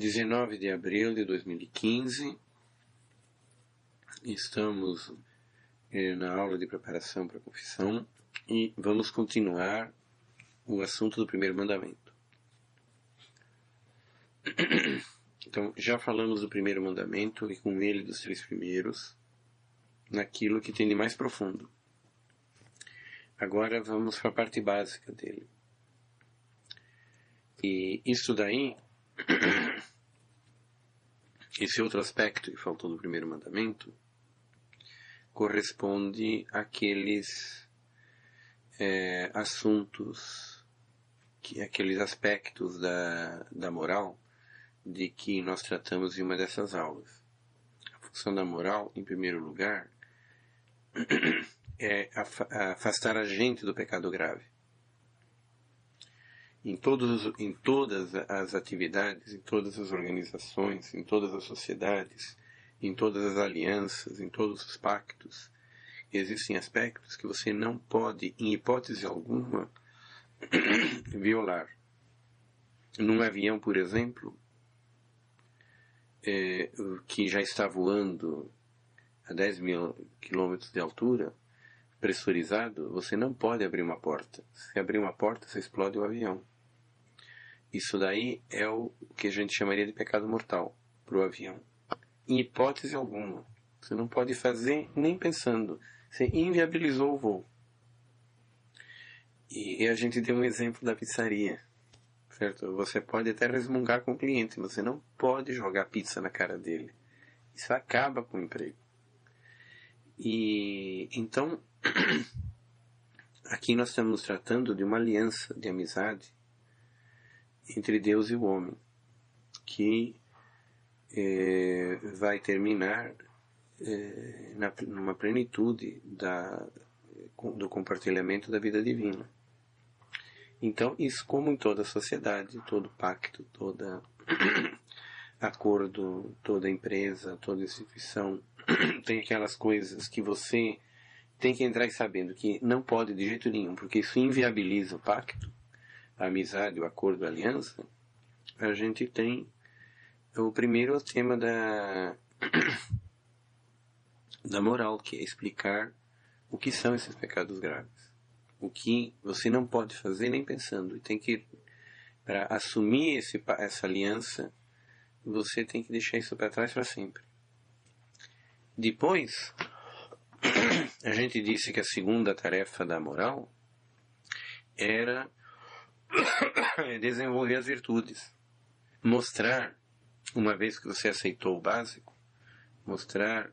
19 de abril de 2015, estamos na aula de preparação para a confissão e vamos continuar o assunto do primeiro mandamento. Então, já falamos do primeiro mandamento e com ele dos 3 primeiros, naquilo que tem de mais profundo. Agora vamos para a parte básica dele. E isso daí, esse outro aspecto que faltou do primeiro mandamento, corresponde àqueles assuntos, aqueles aspectos da moral de que nós tratamos em uma dessas aulas. A função da moral, em primeiro lugar, é afastar a gente do pecado grave. Em todas as atividades, em todas as organizações, em todas as sociedades, em todas as alianças, em todos os pactos, existem aspectos que você não pode, em hipótese alguma, violar. Num avião, por exemplo, que já está voando a 10 mil quilômetros de altura, pressurizado, você não pode abrir uma porta. Se abrir uma porta, você explode o avião. Isso daí é o que a gente chamaria de pecado mortal para o avião. Em hipótese alguma. Você não pode fazer nem pensando. Você inviabilizou o voo. E a gente deu um exemplo da pizzaria. Certo? Você pode até resmungar com o cliente, mas você não pode jogar pizza na cara dele. Isso acaba com o emprego. E então, aqui nós estamos tratando de uma aliança de amizade entre Deus e o homem, que vai terminar numa plenitude do compartilhamento da vida divina. Então, isso, como em toda sociedade, todo pacto, todo acordo, toda empresa, toda instituição, tem aquelas coisas que você tem que entrar sabendo que não pode de jeito nenhum, porque isso inviabiliza o pacto, a amizade, o acordo, a aliança. A gente tem o primeiro tema da moral, que é explicar o que são esses pecados graves. O que você não pode fazer nem pensando. E tem que, para assumir essa aliança, você tem que deixar isso para trás para sempre. Depois, a gente disse que a segunda tarefa da moral era desenvolver as virtudes. Mostrar, uma vez que você aceitou o básico, mostrar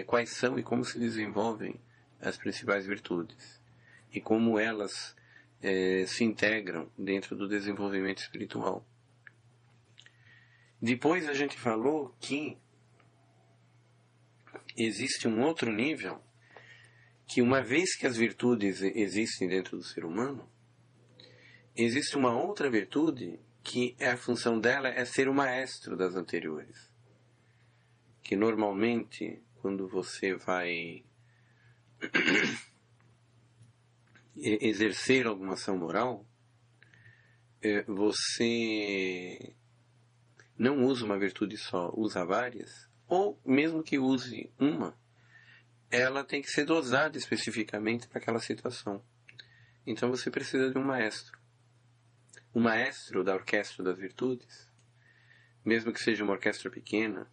quais são e como se desenvolvem as principais virtudes. E como elas se integram dentro do desenvolvimento espiritual. Depois a gente falou que existe um outro nível, que uma vez que as virtudes existem dentro do ser humano, existe uma outra virtude que a função dela é ser o maestro das anteriores. Que normalmente, quando você vai exercer alguma ação moral, você não usa uma virtude só, usa várias, ou mesmo que use uma, ela tem que ser dosada especificamente para aquela situação. Então você precisa de um maestro. O maestro da orquestra das virtudes, mesmo que seja uma orquestra pequena,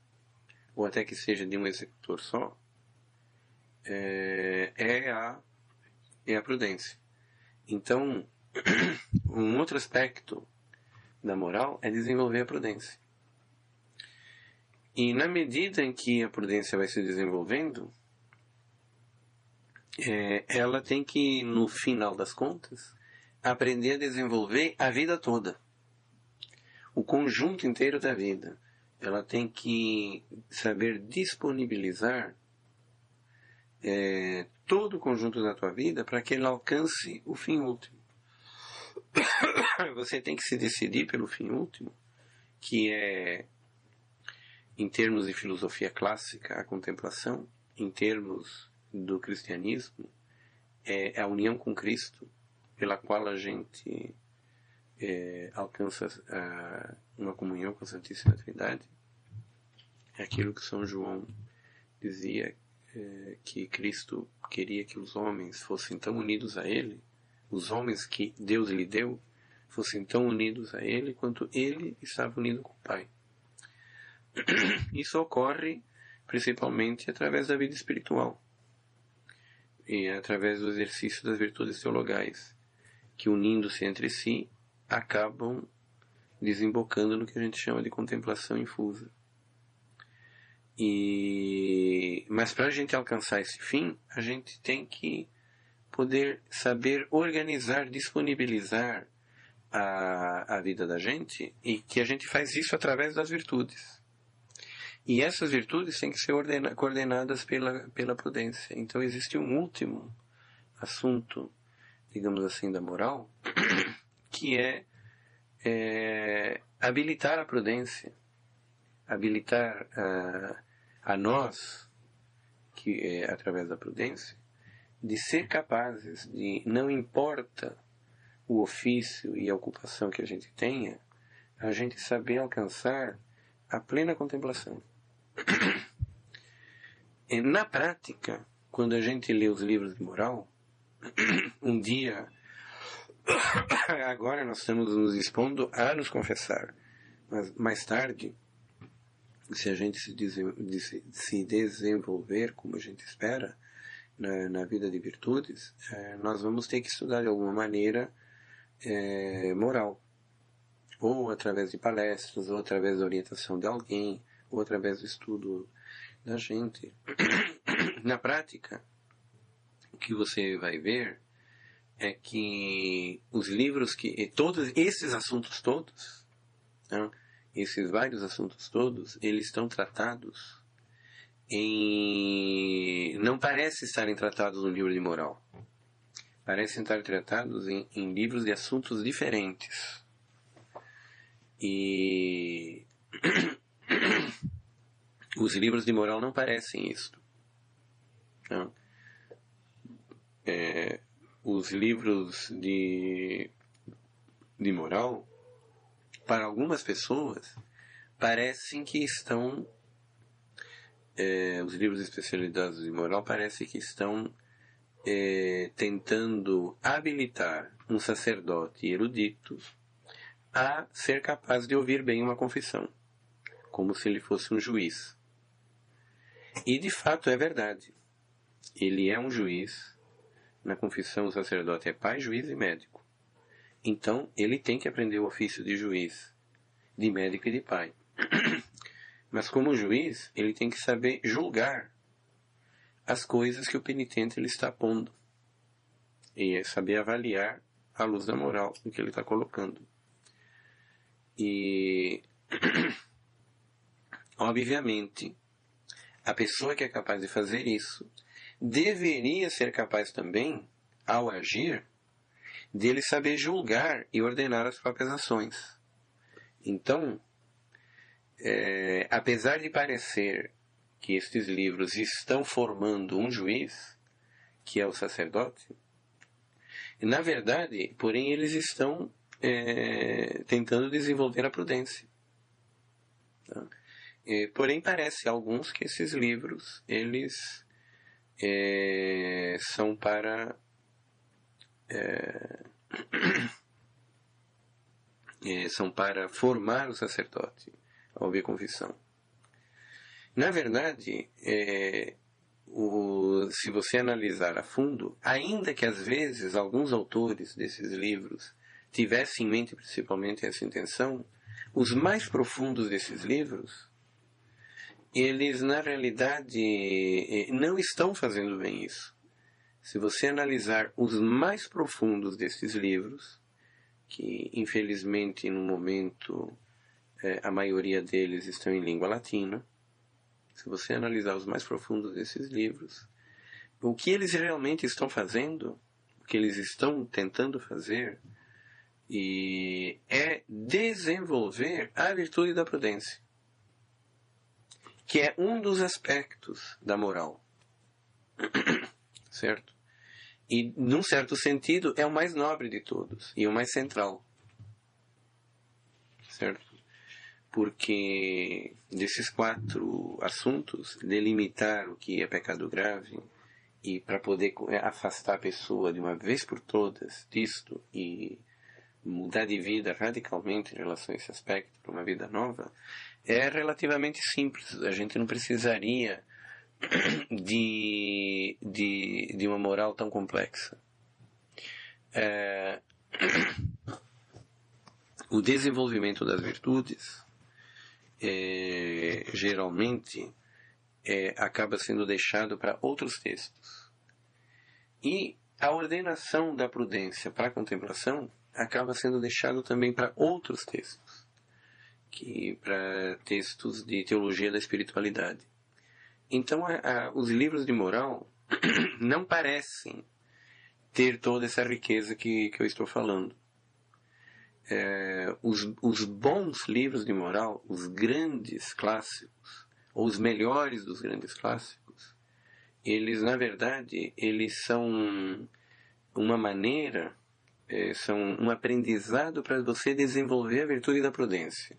ou até que seja de um executor só, é a prudência. Então, um outro aspecto da moral é desenvolver a prudência. E na medida em que a prudência vai se desenvolvendo, ela tem que, no final das contas, aprender a desenvolver a vida toda. O conjunto inteiro da vida. Ela tem que saber disponibilizar todo o conjunto da tua vida para que ele alcance o fim último. Você tem que se decidir pelo fim último, que é, em termos de filosofia clássica, a contemplação. Em termos do cristianismo, é a união com Cristo, pela qual a gente alcança uma comunhão com a Santíssima Trindade. É aquilo que São João dizia, que Cristo queria que os homens fossem tão unidos a Ele, os homens que Deus lhe deu, fossem tão unidos a Ele quanto Ele estava unido com o Pai. Isso ocorre principalmente através da vida espiritual e através do exercício das virtudes teologais, que unindo-se entre si, acabam desembocando no que a gente chama de contemplação infusa. Mas para a gente alcançar esse fim, a gente tem que poder saber organizar, disponibilizar a vida da gente, e que a gente faz isso através das virtudes. E essas virtudes têm que ser coordenadas pela prudência. Então existe um último assunto, digamos assim, da moral, que é habilitar a prudência, habilitar a nós, que é através da prudência, de ser capazes de, não importa o ofício e a ocupação que a gente tenha, a gente saber alcançar a plena contemplação. E na prática, quando a gente lê os livros de moral, um dia, agora nós estamos nos expondo a nos confessar, mas mais tarde, se a gente se desenvolver como a gente espera na vida de virtudes, nós vamos ter que estudar de alguma maneira moral, ou através de palestras, ou através da orientação de alguém, ou através do estudo da gente. Na prática, o que você vai ver é que os livros todos esses assuntos todos, né, esses vários assuntos todos, eles estão tratados não parecem estarem tratados no livro de moral. Parecem estar tratados em livros de assuntos diferentes. E os livros de moral não parecem isto. Não? Os livros de moral, para algumas pessoas, parecem que estão... os livros especializados em moral parecem que estão tentando habilitar um sacerdote erudito a ser capaz de ouvir bem uma confissão, como se ele fosse um juiz. E de fato é verdade. Ele é um juiz. Na confissão o sacerdote é pai, juiz e médico. Então ele tem que aprender o ofício de juiz, de médico e de pai. Mas como juiz, ele tem que saber julgar as coisas que o penitente ele está pondo. E saber avaliar à luz da moral o que ele está colocando. E, obviamente, a pessoa que é capaz de fazer isso deveria ser capaz também, ao agir, dele saber julgar e ordenar as próprias ações. Então, apesar de parecer que estes livros estão formando um juiz, que é o sacerdote, na verdade, porém, eles estão tentando desenvolver a prudência. Tá? Porém, parece a alguns que esses livros, eles são para formar o sacerdote a ouvir confissão. Na verdade, se você analisar a fundo, ainda que às vezes alguns autores desses livros tivessem em mente principalmente essa intenção, os mais profundos desses livros, eles na realidade não estão fazendo bem isso. Se você analisar os mais profundos desses livros, que infelizmente no momento a maioria deles estão em língua latina, se você analisar os mais profundos desses livros, o que eles realmente estão fazendo, o que eles estão tentando fazer, é desenvolver a virtude da prudência, que é um dos aspectos da moral. Certo? E, num certo sentido, é o mais nobre de todos e o mais central. certo? Porque desses 4 assuntos, delimitar o que é pecado grave e para poder afastar a pessoa de uma vez por todas disto e mudar de vida radicalmente em relação a esse aspecto para uma vida nova, é relativamente simples. A gente não precisaria de uma moral tão complexa. O desenvolvimento das virtudes geralmente acaba sendo deixado para outros textos. E a ordenação da prudência para a contemplação acaba sendo deixado também para outros textos, para textos de teologia da espiritualidade. Então, os livros de moral não parecem ter toda essa riqueza que eu estou falando. Os bons livros de moral, os grandes clássicos, ou os melhores dos grandes clássicos, eles, na verdade, eles são uma maneira, são um aprendizado para você desenvolver a virtude da prudência.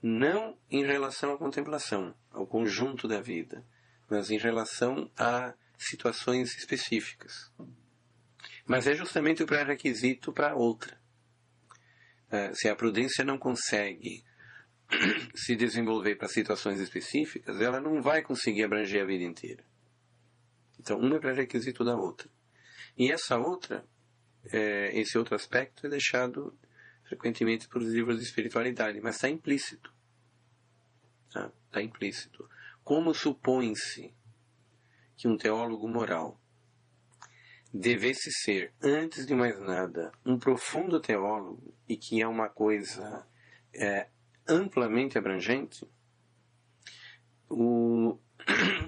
Não em relação à contemplação, ao conjunto da vida, mas em relação a situações específicas. Mas é justamente o pré-requisito para outra. Se a prudência não consegue se desenvolver para situações específicas, ela não vai conseguir abranger a vida inteira. Então, uma é pré-requisito da outra. E essa outra, esse outro aspecto é deixado frequentemente por livros de espiritualidade, mas está implícito. Está implícito. Como supõe-se que um teólogo moral devesse ser, antes de mais nada, um profundo teólogo, e que é uma coisa amplamente abrangente,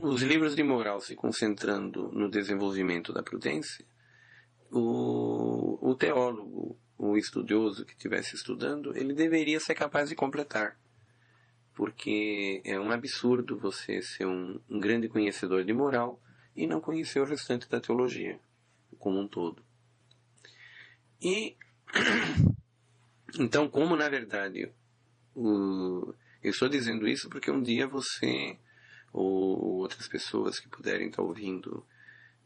os livros de moral se concentrando no desenvolvimento da prudência, o teólogo, o estudioso que estivesse estudando, ele deveria ser capaz de completar. Porque é um absurdo você ser um grande conhecedor de moral e não conhecer o restante da teologia como um todo. E então, como na verdade eu estou dizendo isso porque um dia você ou outras pessoas que puderem estar ouvindo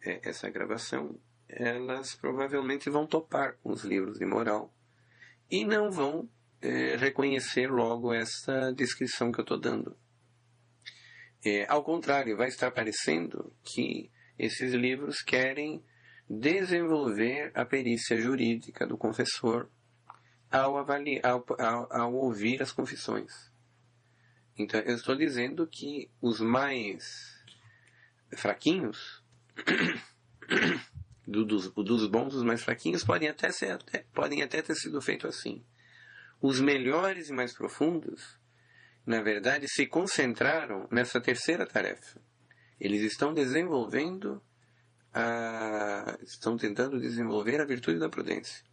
essa gravação, elas provavelmente vão topar com os livros de moral e não vão reconhecer logo essa descrição que eu estou dando. Ao contrário, vai estar parecendo que esses livros querem desenvolver a perícia jurídica do confessor ao ouvir as confissões. Então, eu estou dizendo que os mais fraquinhos, dos bons, os mais fraquinhos, podem até ter sido feito assim. Os melhores e mais profundos, na verdade, se concentraram nessa terceira tarefa. Eles estão estão tentando desenvolver a virtude da prudência.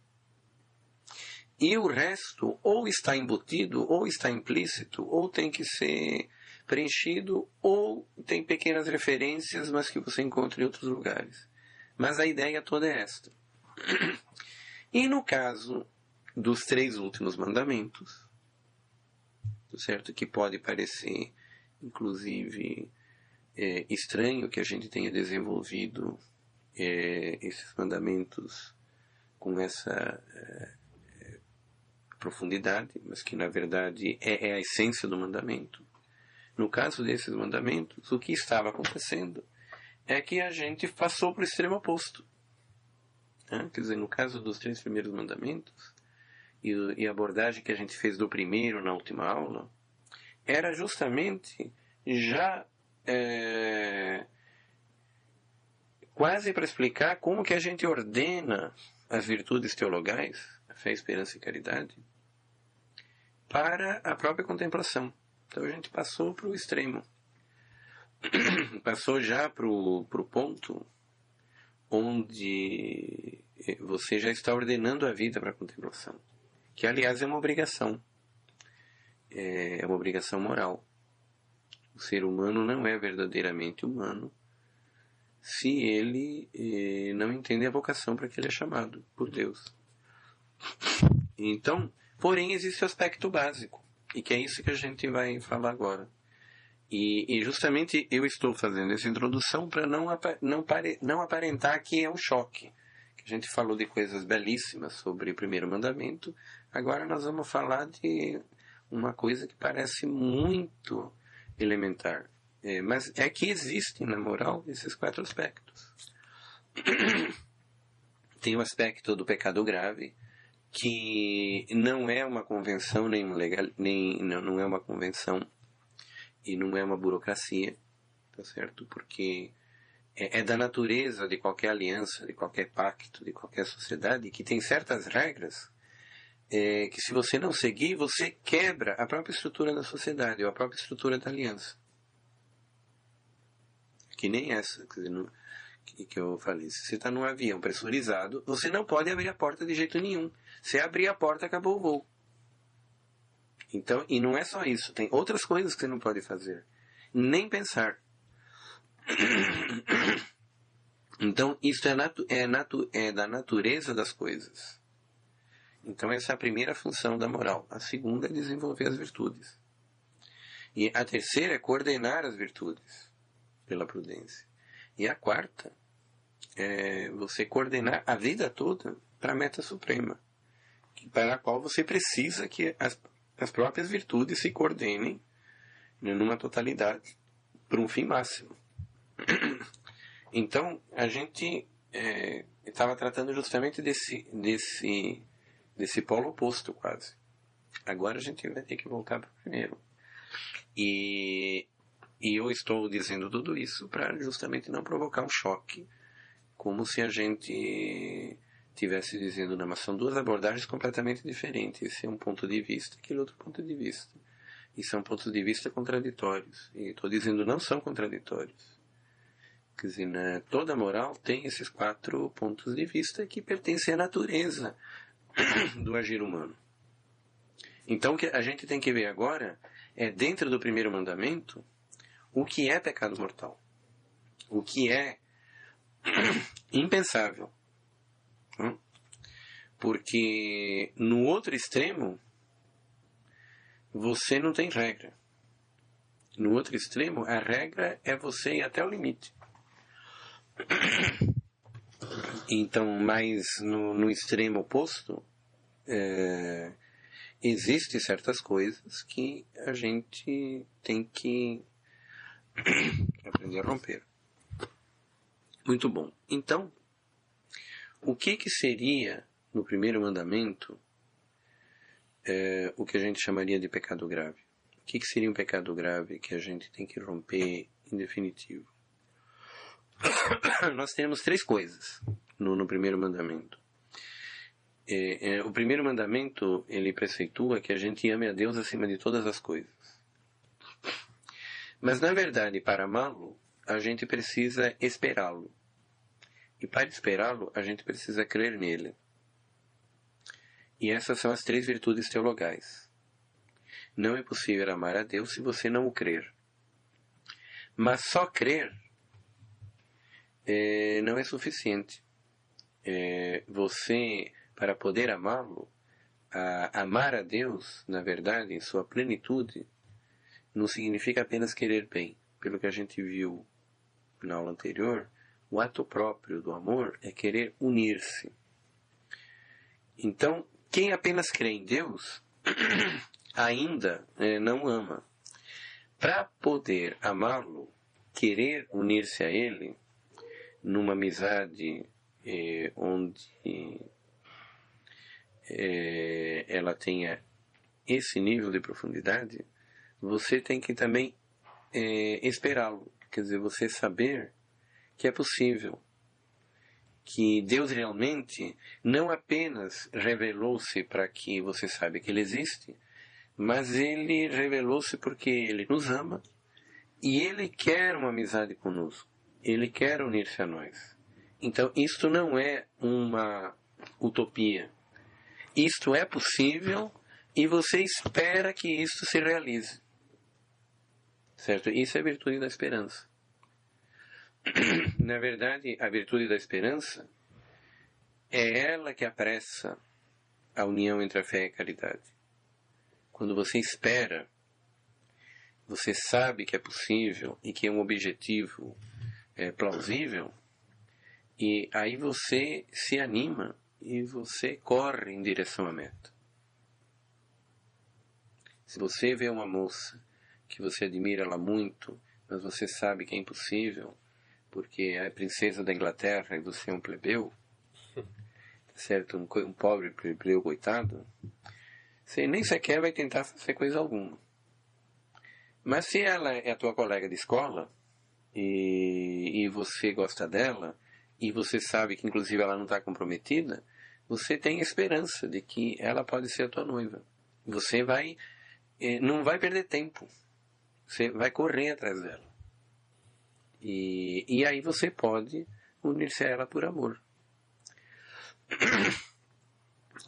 E o resto ou está embutido, ou está implícito, ou tem que ser preenchido, ou tem pequenas referências, mas que você encontra em outros lugares. Mas a ideia toda é esta. E no caso dos 3 últimos mandamentos, certo? Que pode parecer, inclusive, estranho que a gente tenha desenvolvido esses mandamentos com essa profundidade, mas que na verdade é a essência do mandamento. No caso desses mandamentos, o que estava acontecendo é que a gente passou para o extremo oposto. Quer dizer, no caso dos 3 primeiros mandamentos, e a abordagem que a gente fez do primeiro na última aula, era justamente já quase para explicar como que a gente ordena as virtudes teologais, a fé, esperança e caridade, para a própria contemplação. Então a gente passou para o extremo. Passou já para o ponto onde você já está ordenando a vida para a contemplação. Que, aliás, é uma obrigação. É uma obrigação moral. O ser humano não é verdadeiramente humano se ele não entende a vocação para que ele é chamado por Deus. Então, Porém, existe o aspecto básico, e que é isso que a gente vai falar agora. E justamente eu estou fazendo essa introdução para não aparentar que é um choque. A gente falou de coisas belíssimas sobre o primeiro mandamento, agora nós vamos falar de uma coisa que parece muito elementar. Mas é que existem, na moral, esses 4 aspectos. Tem o aspecto do pecado grave, que não é uma convenção não é uma convenção e não é uma burocracia, tá certo? Porque é da natureza de qualquer aliança, de qualquer pacto, de qualquer sociedade, que tem certas regras que se você não seguir, você quebra a própria estrutura da sociedade, ou a própria estrutura da aliança. Que nem essa, quer dizer, que eu falei. Se você está num avião pressurizado, você não pode abrir a porta de jeito nenhum. Se abrir a porta, acabou o voo. Então, e não é só isso, tem outras coisas que você não pode fazer. Nem pensar. Então, isso é da natureza das coisas. Então, essa é a primeira função da moral. A segunda é desenvolver as virtudes. E a terceira é coordenar as virtudes pela prudência. E a quarta é você coordenar a vida toda para a meta suprema, para a qual você precisa que as próprias virtudes se coordenem numa totalidade para um fim máximo. Então, a gente estava tratando justamente desse polo oposto, quase. Agora a gente vai ter que voltar para o primeiro. E eu estou dizendo tudo isso para justamente não provocar um choque, como se a gente estivesse dizendo, não, mas são 2 abordagens completamente diferentes. Esse é um ponto de vista, aquele outro ponto de vista. E são pontos de vista contraditórios. E estou dizendo, não são contraditórios. Quer dizer, toda moral tem esses 4 pontos de vista que pertencem à natureza do agir humano. Então, o que a gente tem que ver agora é, dentro do primeiro mandamento, o que é pecado mortal. O que é impensável. Porque no outro extremo, você não tem regra. No outro extremo, a regra é você ir até o limite. Então, mas no extremo oposto, existem certas coisas que a gente tem que aprender a romper. Muito bom. Então, o que seria, no primeiro mandamento, o que a gente chamaria de pecado grave? O que seria um pecado grave que a gente tem que romper em definitivo? Nós temos 3 coisas no primeiro mandamento. O primeiro mandamento, ele preceitua que a gente ame a Deus acima de todas as coisas. Mas, na verdade, para amá-lo, a gente precisa esperá-lo. E para esperá-lo, a gente precisa crer nele. E essas são as 3 virtudes teologais. Não é possível amar a Deus se você não o crer. Mas só crer não é suficiente. Você, para poder amá-lo, amar a Deus, na verdade, em sua plenitude, não significa apenas querer bem. Pelo que a gente viu na aula anterior, o ato próprio do amor é querer unir-se. Então, quem apenas crê em Deus, ainda não ama. Para poder amá-lo, querer unir-se a Ele, numa amizade onde ela tenha esse nível de profundidade, você tem que também esperá-lo. Quer dizer, você saber que é possível, que Deus realmente não apenas revelou-se para que você saiba que Ele existe, mas Ele revelou-se porque Ele nos ama e Ele quer uma amizade conosco. Ele quer unir-se a nós. Então, isto não é uma utopia. Isto é possível e você espera que isto se realize. Certo? Isso é a virtude da esperança. Na verdade, a virtude da esperança é ela que apressa a união entre a fé e a caridade. Quando você espera, você sabe que é possível e que é um objetivo plausível, e aí você se anima e você corre em direção à meta. Se você vê uma moça que você admira ela muito, mas você sabe que é impossível, porque é a princesa da Inglaterra e você é um plebeu, certo? Um pobre plebeu coitado, você nem sequer vai tentar fazer coisa alguma. Mas se ela é a tua colega de escola, e você gosta dela, e você sabe que inclusive ela não está comprometida, você tem esperança de que ela pode ser a tua noiva. Você não vai perder tempo. Você vai correr atrás dela. E aí você pode unir-se a ela por amor.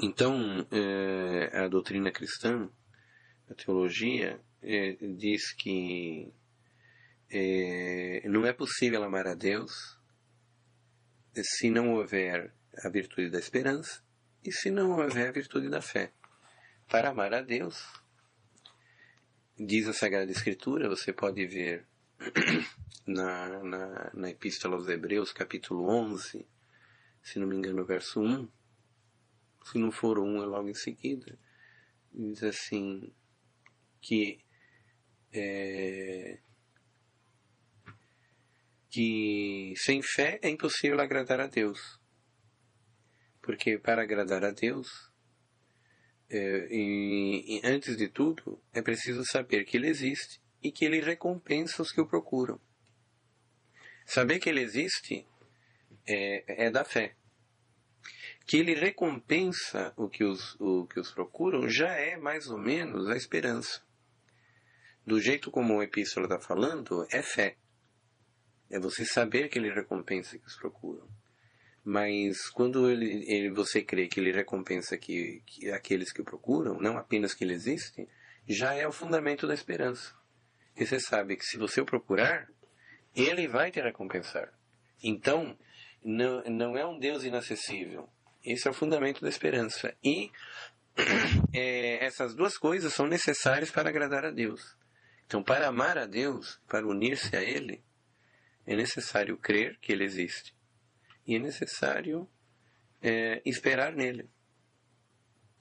Então, a doutrina cristã, a teologia, diz que não é possível amar a Deus se não houver a virtude da esperança e se não houver a virtude da fé. Para amar a Deus, diz a Sagrada Escritura, você pode ver na Epístola aos Hebreus, capítulo 11, se não me engano, verso 1, se não for o 1 é logo em seguida, diz assim, que sem fé é impossível agradar a Deus. Porque para agradar a Deus, antes de tudo, é preciso saber que Ele existe e que Ele recompensa os que o procuram. Saber que Ele existe é da fé. Que Ele recompensa o que os procuram já é mais ou menos a esperança. Do jeito como a epístola está falando, é fé. É você saber que Ele recompensa que os procuram. Mas quando você crê que Ele recompensa que aqueles que o procuram, não apenas que Ele existe, já é o fundamento da esperança. E você sabe que se você o procurar, Ele vai te recompensar. Então, não é um Deus inacessível. Esse é o fundamento da esperança. E essas duas coisas são necessárias para agradar a Deus. Então, para amar a Deus, para unir-se a Ele, é necessário crer que Ele existe. E é necessário esperar nele.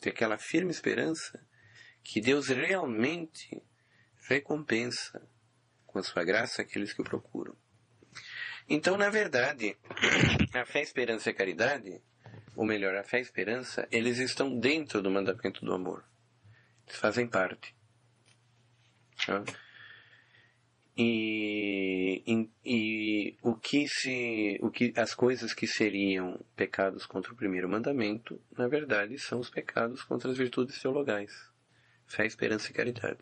Ter aquela firme esperança que Deus realmente recompensa com a sua graça aqueles que o procuram. Então, na verdade, a fé, esperança e a caridade, ou melhor, a fé e a esperança, eles estão dentro do mandamento do amor. Eles fazem parte. Tá? E as coisas que seriam pecados contra o primeiro mandamento, na verdade, são os pecados contra as virtudes teologais. Fé, esperança e caridade.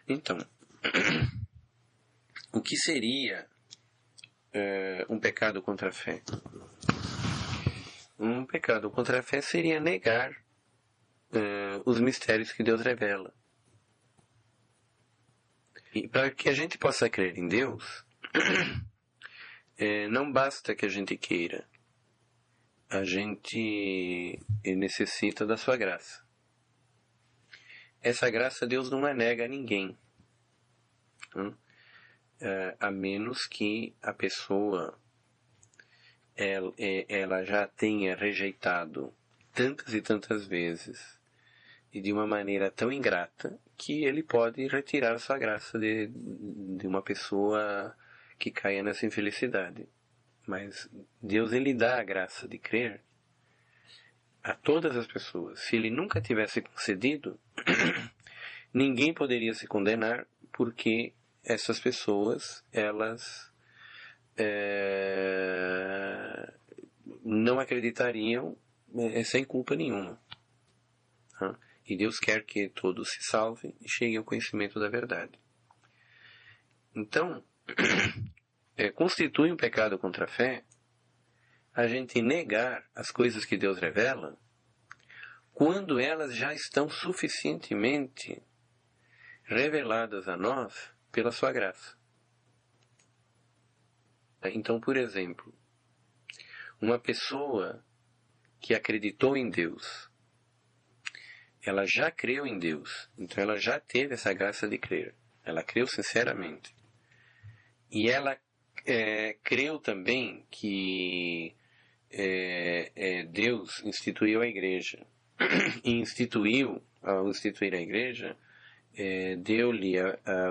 Então, o que seria um pecado contra a fé? Um pecado contra a fé seria negar os mistérios que Deus revela. E para que a gente possa crer em Deus, não basta que a gente queira. A gente necessita da sua graça. Essa graça Deus não a nega a ninguém. A menos que a pessoa ela já tenha rejeitado tantas e tantas vezes e de uma maneira tão ingrata que ele pode retirar sua graça de uma pessoa que caia nessa infelicidade. Mas Deus, ele dá a graça de crer a todas as pessoas. Se ele nunca tivesse concedido, ninguém poderia se condenar, porque essas pessoas, elas não acreditariam sem culpa nenhuma. E Deus quer que todos se salvem e cheguem ao conhecimento da verdade. Então, constitui um pecado contra a fé a gente negar as coisas que Deus revela quando elas já estão suficientemente reveladas a nós pela sua graça. Então, por exemplo, uma pessoa que acreditou em Deus, ela já creu em Deus, então ela já teve essa graça de crer. Ela creu sinceramente. E ela creu também que Deus instituiu a igreja. E ao instituir a igreja, deu-lhe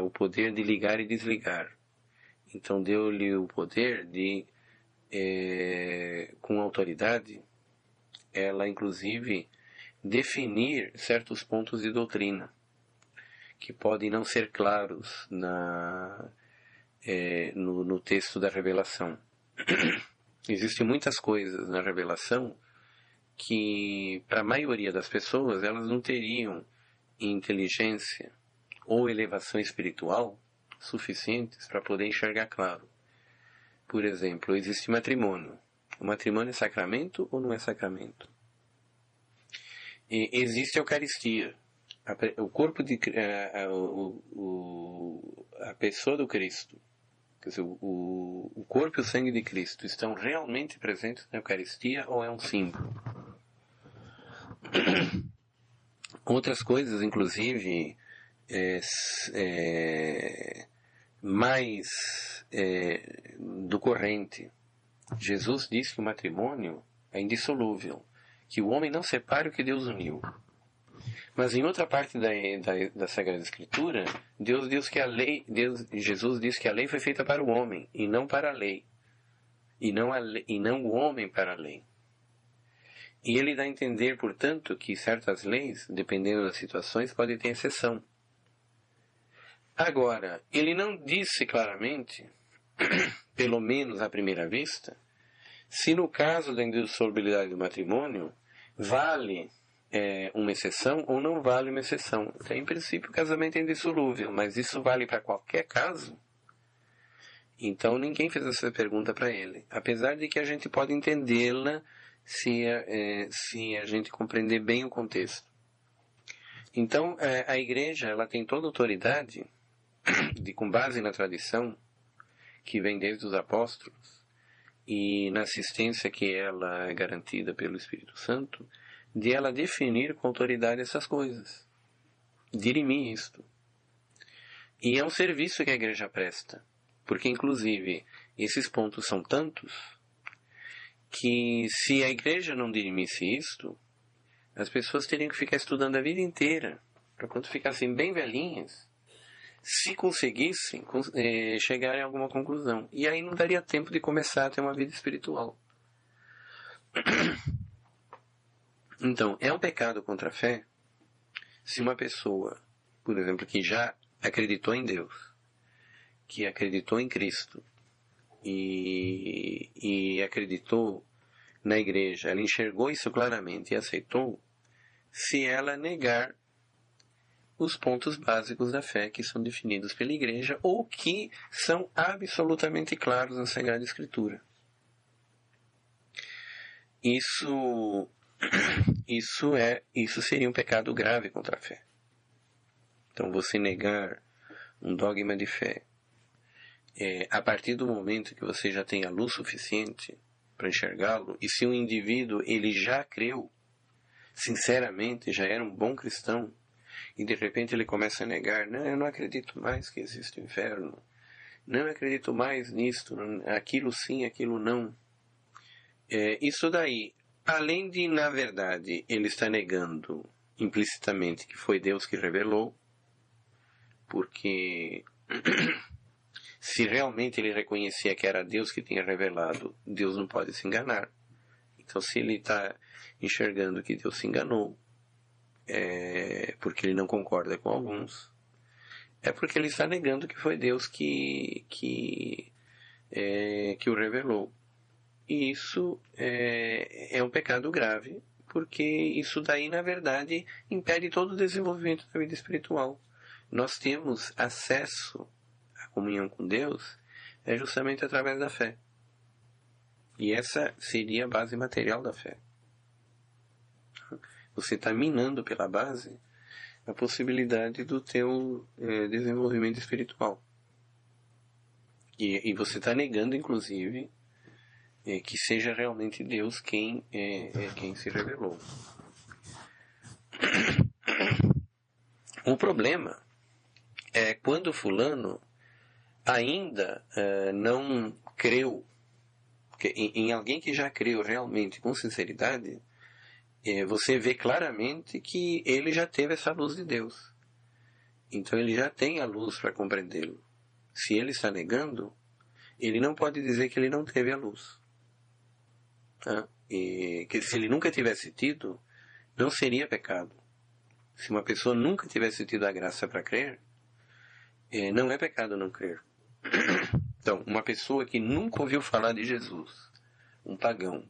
o poder de ligar e desligar. Então deu-lhe o poder de, com autoridade, ela inclusive definir certos pontos de doutrina que podem não ser claros no texto da revelação. Existem muitas coisas na revelação que, para a maioria das pessoas, elas não teriam inteligência ou elevação espiritual suficientes para poder enxergar claro. Por exemplo, existe matrimônio. O matrimônio é sacramento ou não é sacramento? Existe a Eucaristia. O corpo a pessoa do Cristo, quer dizer, o corpo e o sangue de Cristo estão realmente presentes na Eucaristia ou é um símbolo? Outras coisas, inclusive, mais do corrente. Jesus disse que o matrimônio é indissolúvel, que o homem não separe o que Deus uniu. Mas em outra parte da Sagrada Escritura, Jesus diz que a lei foi feita para o homem e não para a lei, e não o homem para a lei. E ele dá a entender, portanto, que certas leis, dependendo das situações, podem ter exceção. Agora, ele não disse claramente, pelo menos à primeira vista, se no caso da indissolubilidade do matrimônio, vale uma exceção ou não vale uma exceção. Então, em princípio, o casamento é indissolúvel, mas isso vale para qualquer caso? Então, ninguém fez essa pergunta para ele. Apesar de que a gente pode entendê-la se a gente compreender bem o contexto. Então, a igreja ela tem toda a autoridade, com base na tradição, que vem desde os apóstolos, e na assistência que ela é garantida pelo Espírito Santo, de ela definir com autoridade essas coisas, dirimir isto. E é um serviço que a igreja presta, porque inclusive esses pontos são tantos que se a igreja não dirimisse isto, as pessoas teriam que ficar estudando a vida inteira, para quando ficassem bem velhinhas, se conseguissem chegar em alguma conclusão. E aí não daria tempo de começar a ter uma vida espiritual. Então, é um pecado contra a fé se uma pessoa, por exemplo, que já acreditou em Deus, que acreditou em Cristo e acreditou na igreja, ela enxergou isso claramente e aceitou, se ela negar os pontos básicos da fé que são definidos pela igreja ou que são absolutamente claros na Sagrada Escritura. Isso seria um pecado grave contra a fé. Então, você negar um dogma de fé, a partir do momento que você já tem a luz suficiente para enxergá-lo, e se um indivíduo ele já creu, sinceramente, já era um bom cristão, e de repente ele começa a negar, não, eu não acredito mais que existe o inferno, não acredito mais nisto, aquilo sim, aquilo não. Isso daí, além de, na verdade, ele está negando implicitamente que foi Deus que revelou, porque se realmente ele reconhecia que era Deus que tinha revelado, Deus não pode se enganar. Então, se ele está enxergando que Deus se enganou, porque ele não concorda com alguns, é porque ele está negando que foi Deus que o revelou. E isso é um pecado grave, porque isso daí, na verdade, impede todo o desenvolvimento da vida espiritual. Nós temos acesso à comunhão com Deus justamente através da fé. E essa seria a base material da fé. Você está minando pela base a possibilidade do teu desenvolvimento espiritual. E você está negando, inclusive, que seja realmente Deus quem se revelou. O problema é quando fulano ainda não creu, porque em alguém que já creu realmente com sinceridade, você vê claramente que ele já teve essa luz de Deus. Então ele já tem a luz para compreendê-lo. Se ele está negando, ele não pode dizer que ele não teve a luz. Tá? E que se ele nunca tivesse tido, não seria pecado. Se uma pessoa nunca tivesse tido a graça para crer, não é pecado não crer. Então, uma pessoa que nunca ouviu falar de Jesus, um pagão,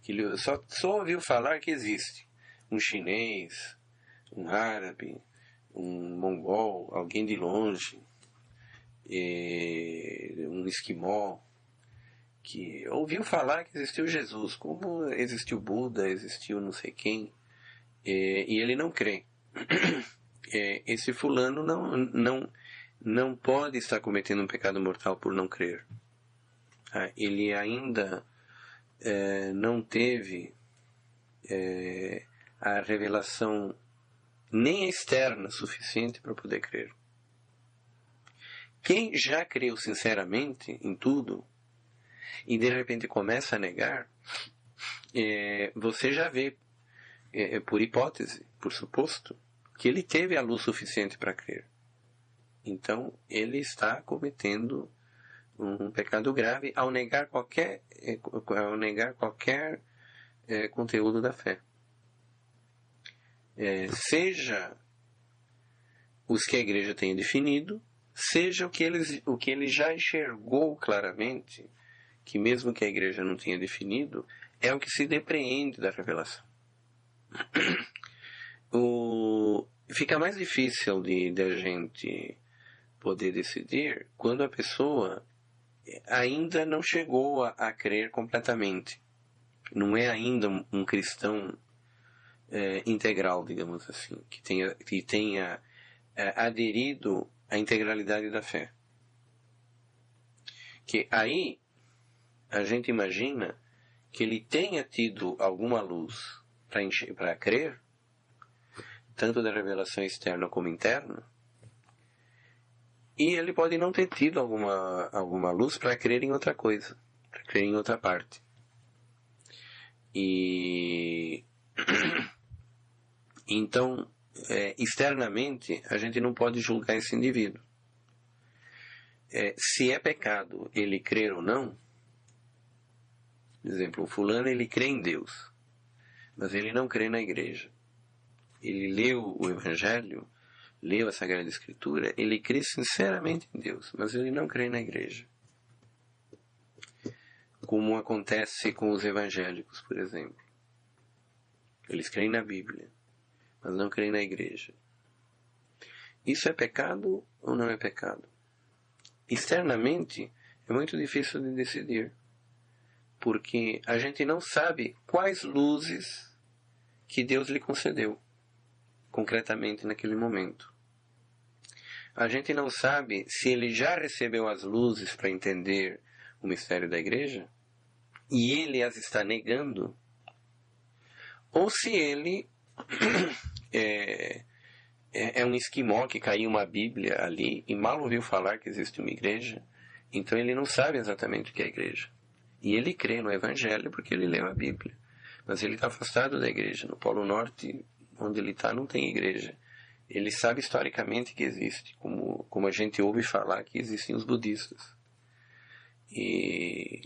que só ouviu falar que existe um chinês, um árabe, um mongol, alguém de longe, um esquimó, que ouviu falar que existiu Jesus, como existiu Buda, existiu não sei quem, e ele não crê. Esse fulano não pode estar cometendo um pecado mortal por não crer. Ele ainda não teve a revelação nem externa suficiente para poder crer. Quem já creu sinceramente em tudo e de repente começa a negar, você já vê, por hipótese, por suposto, que ele teve a luz suficiente para crer. Então, ele está cometendo um pecado grave ao negar qualquer conteúdo da fé. Seja os que a igreja tenha definido, seja o que ele já enxergou claramente, que mesmo que a igreja não tenha definido, é o que se depreende da revelação. Fica mais difícil de a gente poder decidir quando a pessoa ainda não chegou a crer completamente. Não é ainda um cristão integral, digamos assim, que tenha aderido à integralidade da fé. Que aí a gente imagina que ele tenha tido alguma luz para crer, tanto da revelação externa como interna, e ele pode não ter tido alguma luz para crer em outra coisa, para crer em outra parte. E então, externamente, a gente não pode julgar esse indivíduo. Se é pecado ele crer ou não, por exemplo, o fulano ele crê em Deus, mas ele não crê na igreja. Ele leu o Evangelho, leu a Sagrada Escritura, ele crê sinceramente em Deus, mas ele não crê na igreja. Como acontece com os evangélicos, por exemplo. Eles creem na Bíblia, mas não creem na igreja. Isso é pecado ou não é pecado? Externamente, é muito difícil de decidir, porque a gente não sabe quais luzes que Deus lhe concedeu, concretamente naquele momento. A gente não sabe se ele já recebeu as luzes para entender o mistério da igreja, e ele as está negando, ou se ele é um esquimó que caiu uma Bíblia ali e mal ouviu falar que existe uma igreja, então ele não sabe exatamente o que é a igreja. E ele crê no Evangelho porque ele leu a Bíblia. Mas ele está afastado da igreja. No Polo Norte, onde ele está, não tem igreja. Ele sabe historicamente que existe, como a gente ouve falar que existem os budistas. E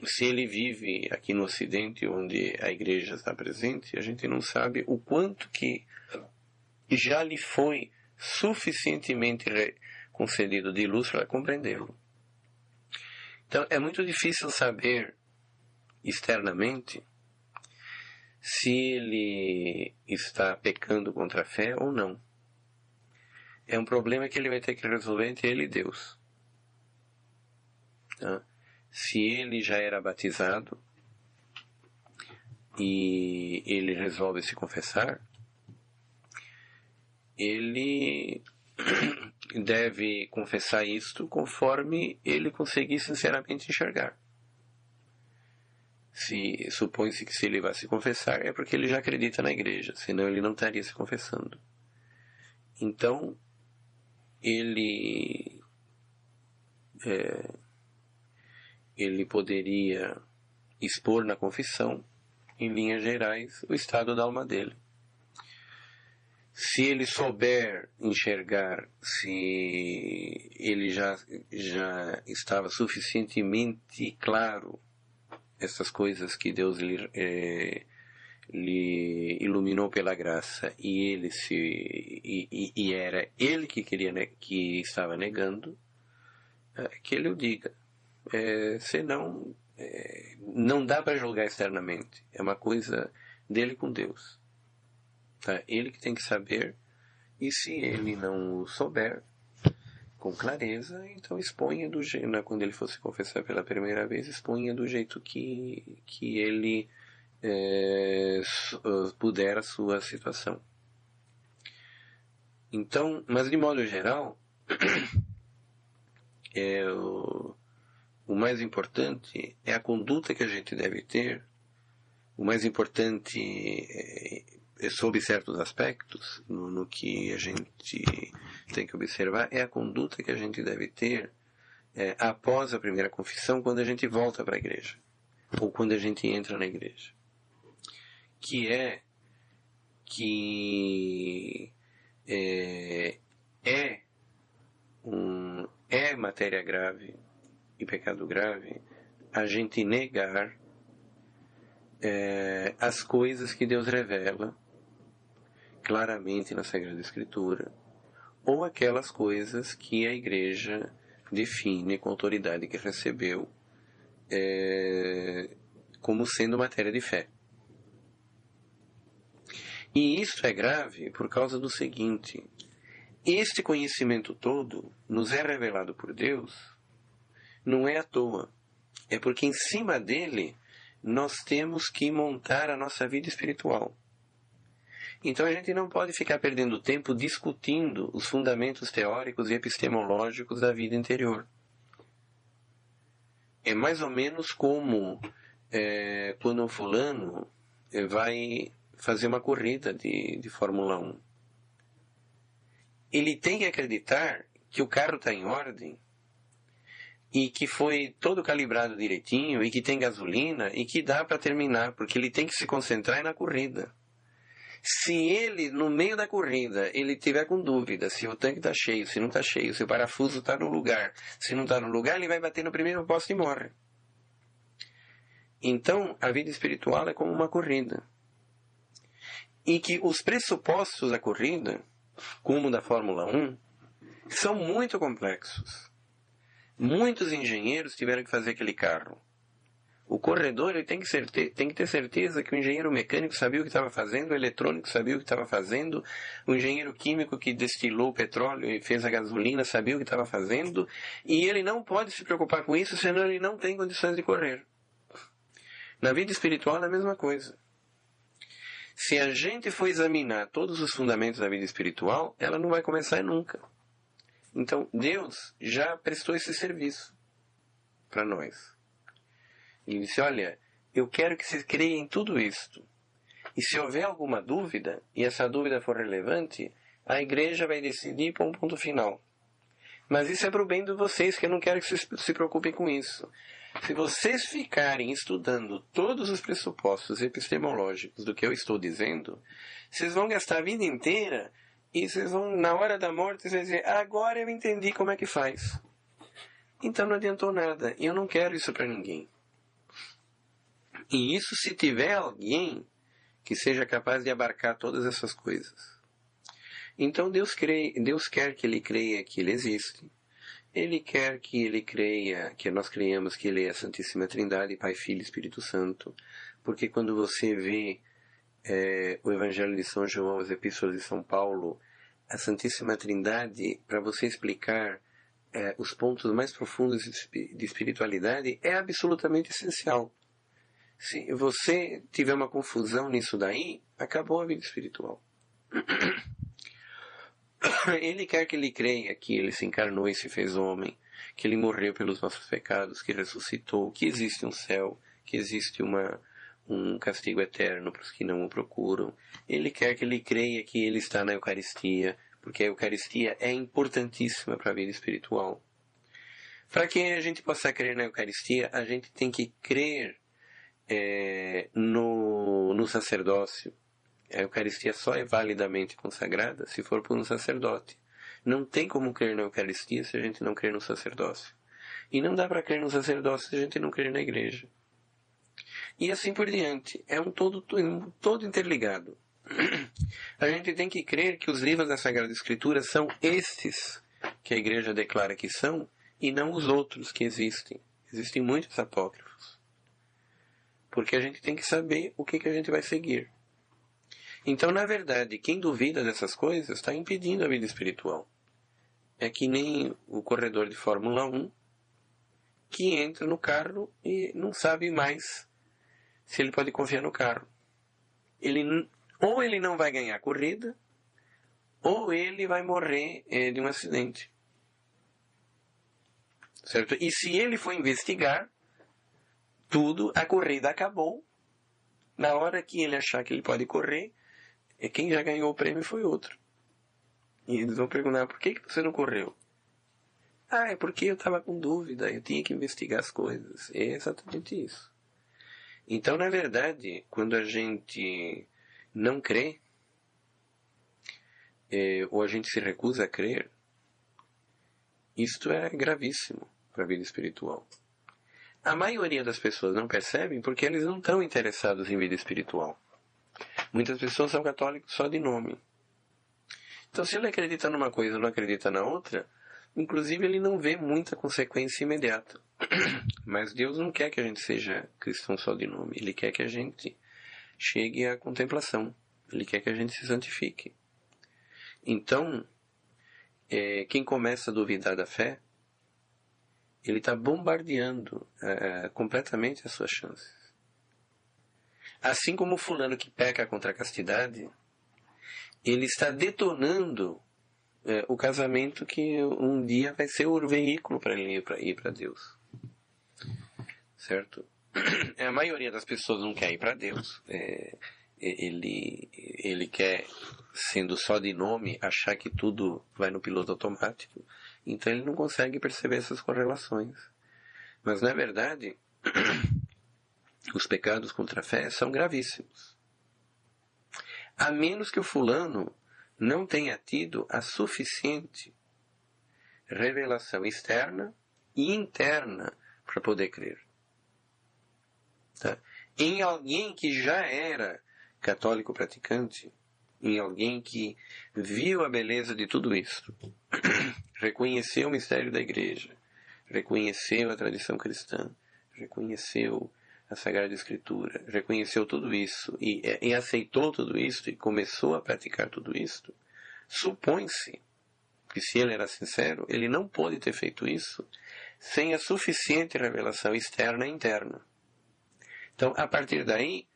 se ele vive aqui no Ocidente, onde a igreja está presente, a gente não sabe o quanto que já lhe foi suficientemente concedido de luz para compreendê-lo. Então, é muito difícil saber externamente se ele está pecando contra a fé ou não. É um problema que ele vai ter que resolver entre ele e Deus. Tá? Se ele já era batizado e ele resolve se confessar, ele deve confessar isto conforme ele conseguir sinceramente enxergar. supõe-se que se ele vai se confessar é porque ele já acredita na igreja, senão ele não estaria se confessando. Então, ele poderia expor na confissão, em linhas gerais, o estado da alma dele. Se ele souber enxergar, se ele já estava suficientemente claro essas coisas que Deus lhe iluminou pela graça, e ele era ele que queria, que estava negando, que ele o diga. Senão, não dá para julgar externamente. É uma coisa dele com Deus. Tá? Ele que tem que saber, e se ele não souber com clareza, então exponha do jeito, quando ele fosse confessar pela primeira vez, exponha do jeito que ele puder a sua situação. Então, mas de modo geral, o mais importante é a conduta que a gente deve ter. O mais importante sob certos aspectos, no que a gente tem que observar, é a conduta que a gente deve ter após a primeira confissão, quando a gente volta para a igreja, ou quando a gente entra na igreja. É matéria grave e pecado grave a gente negar as coisas que Deus revela claramente na Sagrada Escritura, ou aquelas coisas que a igreja define com a autoridade que recebeu como sendo matéria de fé. E isso é grave por causa do seguinte: este conhecimento todo nos é revelado por Deus, não é à toa. É porque em cima dele nós temos que montar a nossa vida espiritual. Então a gente não pode ficar perdendo tempo discutindo os fundamentos teóricos e epistemológicos da vida interior. É mais ou menos como quando um fulano vai fazer uma corrida de Fórmula 1. Ele tem que acreditar que o carro está em ordem, e que foi todo calibrado direitinho, e que tem gasolina, e que dá para terminar, porque ele tem que se concentrar na corrida. Se ele, no meio da corrida, ele tiver com dúvida se o tanque está cheio, se não está cheio, se o parafuso está no lugar, se não está no lugar, ele vai bater no primeiro poste e morre. Então, a vida espiritual é como uma corrida. E que os pressupostos da corrida, como o da Fórmula 1, são muito complexos. Muitos engenheiros tiveram que fazer aquele carro. O corredor ele tem que ter certeza que o engenheiro mecânico sabia o que estava fazendo, o eletrônico sabia o que estava fazendo, o engenheiro químico que destilou o petróleo e fez a gasolina sabia o que estava fazendo, e ele não pode se preocupar com isso, senão ele não tem condições de correr. Na vida espiritual é a mesma coisa. Se a gente for examinar todos os fundamentos da vida espiritual, ela não vai começar nunca. Então, Deus já prestou esse serviço para nós. Ele disse: olha, eu quero que vocês creem em tudo isto. E se houver alguma dúvida, e essa dúvida for relevante, a igreja vai decidir para um ponto final. Mas isso é para o bem de vocês, que eu não quero que vocês se preocupem com isso. Se vocês ficarem estudando todos os pressupostos epistemológicos do que eu estou dizendo, vocês vão gastar a vida inteira e vocês vão, na hora da morte, vocês vão dizer: agora eu entendi como é que faz. Então não adiantou nada. E eu não quero isso para ninguém. E isso se tiver alguém que seja capaz de abarcar todas essas coisas. Então Deus quer que ele creia que ele existe. Ele quer que ele creia, que nós creiamos que ele é a Santíssima Trindade, Pai, Filho e Espírito Santo. Porque quando você vê o Evangelho de São João, as Epístolas de São Paulo, a Santíssima Trindade, para você explicar os pontos mais profundos de espiritualidade, é absolutamente essencial. Se você tiver uma confusão nisso daí, acabou a vida espiritual. Ele quer que ele creia que ele se encarnou e se fez homem, que ele morreu pelos nossos pecados, que ressuscitou, que existe um céu, que existe um castigo eterno para os que não o procuram. Ele quer que ele creia que ele está na Eucaristia, porque a Eucaristia é importantíssima para a vida espiritual. Para que a gente possa crer na Eucaristia, a gente tem que crer no sacerdócio. A Eucaristia só é validamente consagrada se for por um sacerdote. Não tem como crer na Eucaristia se a gente não crer no sacerdócio. E não dá para crer no sacerdócio se a gente não crer na igreja. E assim por diante. É um todo interligado. A gente tem que crer que os livros da Sagrada Escritura são estes que a igreja declara que são, e não os outros que existem. Existem muitos apócrifos. Porque a gente tem que saber o que a gente vai seguir. Então, na verdade, quem duvida dessas coisas está impedindo a vida espiritual. É que nem o corredor de Fórmula 1 que entra no carro e não sabe mais se ele pode confiar no carro. Ou ele não vai ganhar a corrida, ou ele vai morrer de um acidente. Certo? E se ele for investigar tudo, a corrida acabou. Na hora que ele achar que ele pode correr, quem já ganhou o prêmio foi outro. E eles vão perguntar, por que você não correu? Ah, é porque eu estava com dúvida, eu tinha que investigar as coisas. É exatamente isso. Então, na verdade, quando a gente não crê, ou a gente se recusa a crer, isto é gravíssimo para a vida espiritual. A maioria das pessoas não percebem porque eles não estão interessados em vida espiritual. Muitas pessoas são católicos só de nome. Então, se ele acredita numa coisa e não acredita na outra, inclusive ele não vê muita consequência imediata. Mas Deus não quer que a gente seja cristão só de nome. Ele quer que a gente chegue à contemplação. Ele quer que a gente se santifique. Então, quem começa a duvidar da fé, ele está bombardeando completamente as suas chances. Assim como o fulano que peca contra a castidade, ele está detonando o casamento que um dia vai ser o veículo para ele ir para Deus. Certo? A maioria das pessoas não quer ir para Deus. Ele quer, sendo só de nome, achar que tudo vai no piloto automático. Então ele não consegue perceber essas correlações. Mas, na verdade, os pecados contra a fé são gravíssimos. A menos que o fulano não tenha tido a suficiente revelação externa e interna para poder crer. Tá? Em alguém que já era católico praticante, em alguém que viu a beleza de tudo isso, reconheceu o mistério da igreja, reconheceu a tradição cristã, reconheceu a Sagrada Escritura, reconheceu tudo isso e aceitou tudo isso e começou a praticar tudo isso, supõe-se que, se ele era sincero, ele não pôde ter feito isso sem a suficiente revelação externa e interna. Então, a partir daí,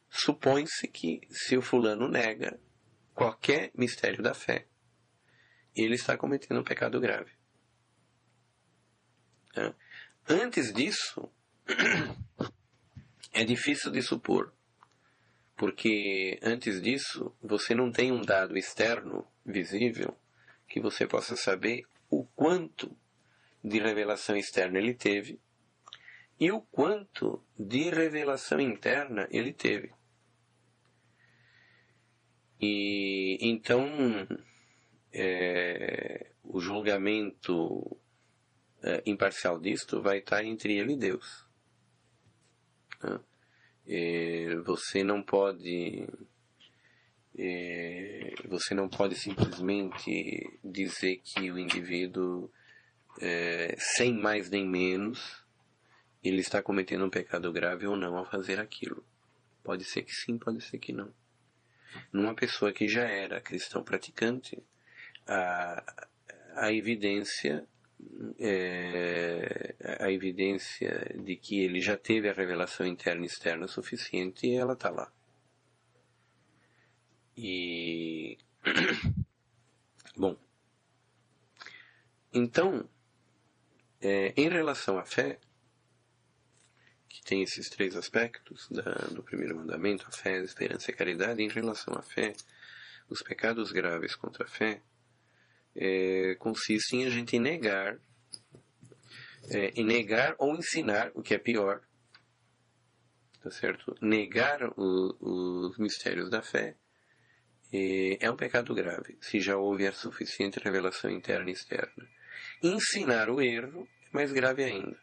supõe-se que, se o fulano nega qualquer mistério da fé, ele está cometendo um pecado grave. Antes disso, é difícil de supor, porque antes disso, você não tem um dado externo, visível, que você possa saber o quanto de revelação externa ele teve e o quanto de revelação interna ele teve. E então, o julgamento imparcial disto vai estar entre ele e Deus. Você não pode simplesmente dizer que o indivíduo, sem mais nem menos, ele está cometendo um pecado grave ou não ao fazer aquilo. Pode ser que sim, pode ser que não. Numa pessoa que já era cristão praticante, a evidência de que ele já teve a revelação interna e externa suficiente, ela está lá. E bom, então, em relação à fé, que tem esses 3 aspectos do primeiro mandamento, a fé, a esperança e a caridade. Em relação à fé, os pecados graves contra a fé consistem em a gente negar ou ensinar, o que é pior, tá certo? Negar os mistérios da fé é um pecado grave, se já houver suficiente revelação interna e externa. Ensinar o erro é mais grave ainda.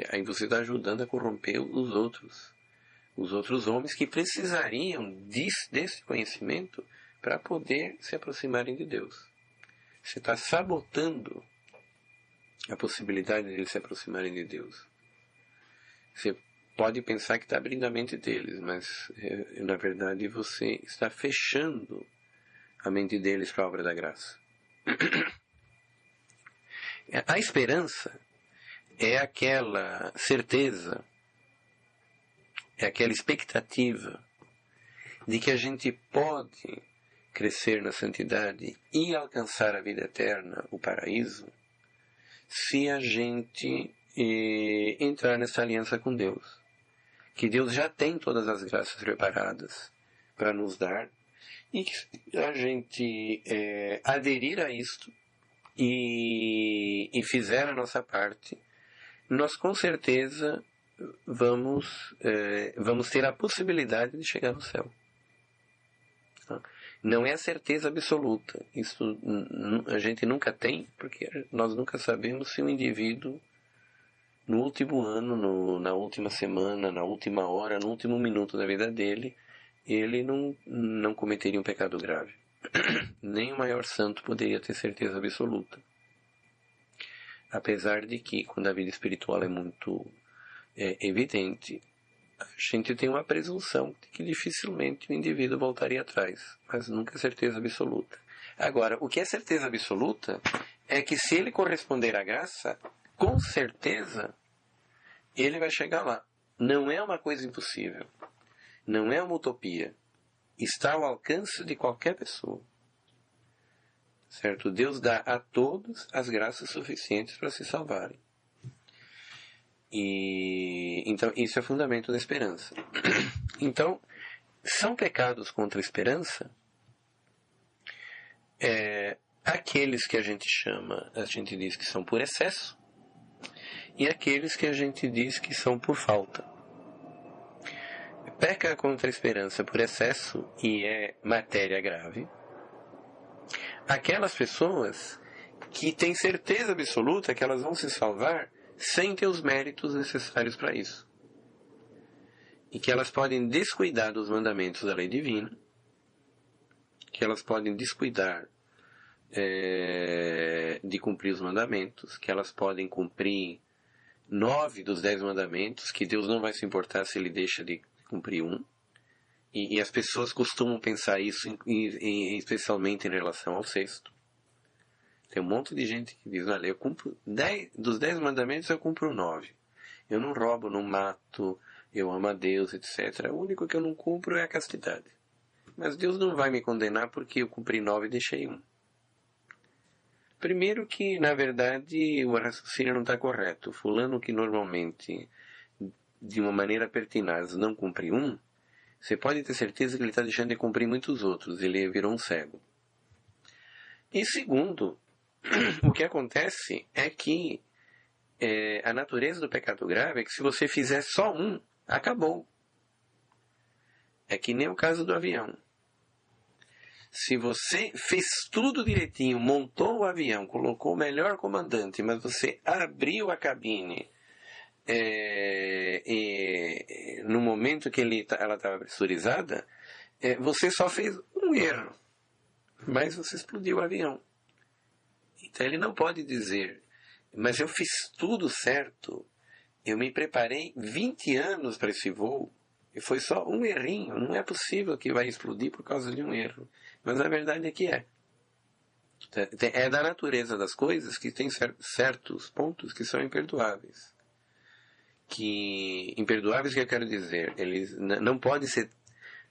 Aí você está ajudando a corromper os outros homens que precisariam desse conhecimento para poder se aproximarem de Deus. Você está sabotando a possibilidade de eles se aproximarem de Deus. Você pode pensar que está abrindo a mente deles, mas na verdade você está fechando a mente deles para a obra da graça. A esperança é aquela certeza, é aquela expectativa de que a gente pode crescer na santidade e alcançar a vida eterna, o paraíso, se a gente entrar nessa aliança com Deus. Que Deus já tem todas as graças preparadas para nos dar, e que a gente aderir a isto e fizer a nossa parte, nós com certeza vamos ter a possibilidade de chegar no céu. Não é a certeza absoluta. Isso a gente nunca tem, porque nós nunca sabemos se o indivíduo, no último ano, na última semana, na última hora, no último minuto da vida dele, ele não cometeria um pecado grave. Nem o maior santo poderia ter certeza absoluta. Apesar de que, quando a vida espiritual é muito evidente, a gente tem uma presunção de que dificilmente o indivíduo voltaria atrás, mas nunca é certeza absoluta. Agora, o que é certeza absoluta é que se ele corresponder à graça, com certeza ele vai chegar lá. Não é uma coisa impossível. Não é uma utopia. Está ao alcance de qualquer pessoa. Certo? Deus dá a todos as graças suficientes para se salvarem. Então, isso é o fundamento da esperança. Então, são pecados contra a esperança aqueles que a gente diz que são por excesso, e aqueles que a gente diz que são por falta. Peca contra a esperança por excesso e é matéria grave aquelas pessoas que têm certeza absoluta que elas vão se salvar sem ter os méritos necessários para isso. E que elas podem descuidar dos mandamentos da lei divina, que elas podem descuidar de cumprir os mandamentos, que elas podem cumprir 9 dos 10 mandamentos, que Deus não vai se importar se ele deixa de cumprir um. E as pessoas costumam pensar isso, especialmente em relação ao sexto. Tem um monte de gente que diz, olha, eu cumpro dos 10 mandamentos, eu cumpro 9. Eu não roubo, não mato, eu amo a Deus, etc. O único que eu não cumpro é a castidade. Mas Deus não vai me condenar porque eu cumpri 9 e deixei um. Primeiro que, na verdade, o raciocínio não está correto. Fulano que normalmente, de uma maneira pertinaz, não cumpre um, você pode ter certeza que ele está deixando de cumprir muitos outros. Ele virou um cego. E segundo, o que acontece é que a natureza do pecado grave é que se você fizer só um, acabou. É que nem o caso do avião. Se você fez tudo direitinho, montou o avião, colocou o melhor comandante, mas você abriu a cabine no momento que ela estava pressurizada, você só fez um erro, mas você explodiu o avião. Então ele não pode dizer, mas eu fiz tudo certo, eu me preparei 20 anos para esse voo, e foi só um errinho, não é possível que vai explodir por causa de um erro. Mas a verdade é que é. É da natureza das coisas que tem certos pontos que são imperdoáveis. Imperdoáveis que eu quero dizer, eles não podem ser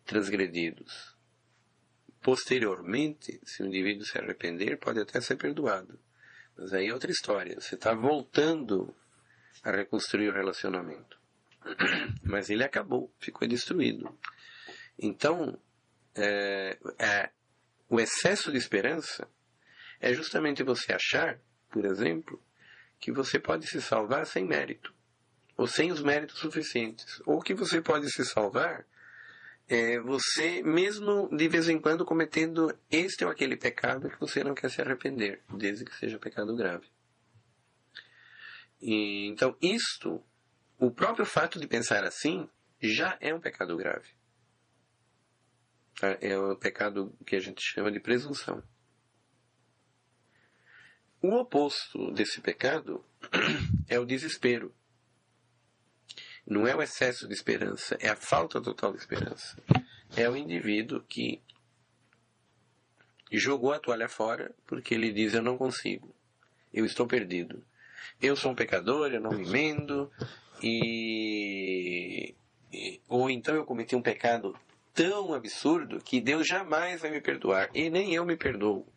transgredidos. Posteriormente, se o indivíduo se arrepender, pode até ser perdoado. Mas aí é outra história. Você está voltando a reconstruir o relacionamento. Mas ele acabou, ficou destruído. Então, o excesso de esperança é justamente você achar, por exemplo, que você pode se salvar sem mérito, ou sem os méritos suficientes, ou que você pode se salvar você mesmo de vez em quando cometendo este ou aquele pecado que você não quer se arrepender, desde que seja pecado grave. E, então, o próprio fato de pensar assim, já é um pecado grave. É um pecado que a gente chama de presunção. O oposto desse pecado é o desespero. Não é o excesso de esperança, é a falta total de esperança. É o indivíduo que jogou a toalha fora porque ele diz: eu não consigo, eu estou perdido. Eu sou um pecador, eu não me emendo, ou então eu cometi um pecado tão absurdo que Deus jamais vai me perdoar, e nem eu me perdoo.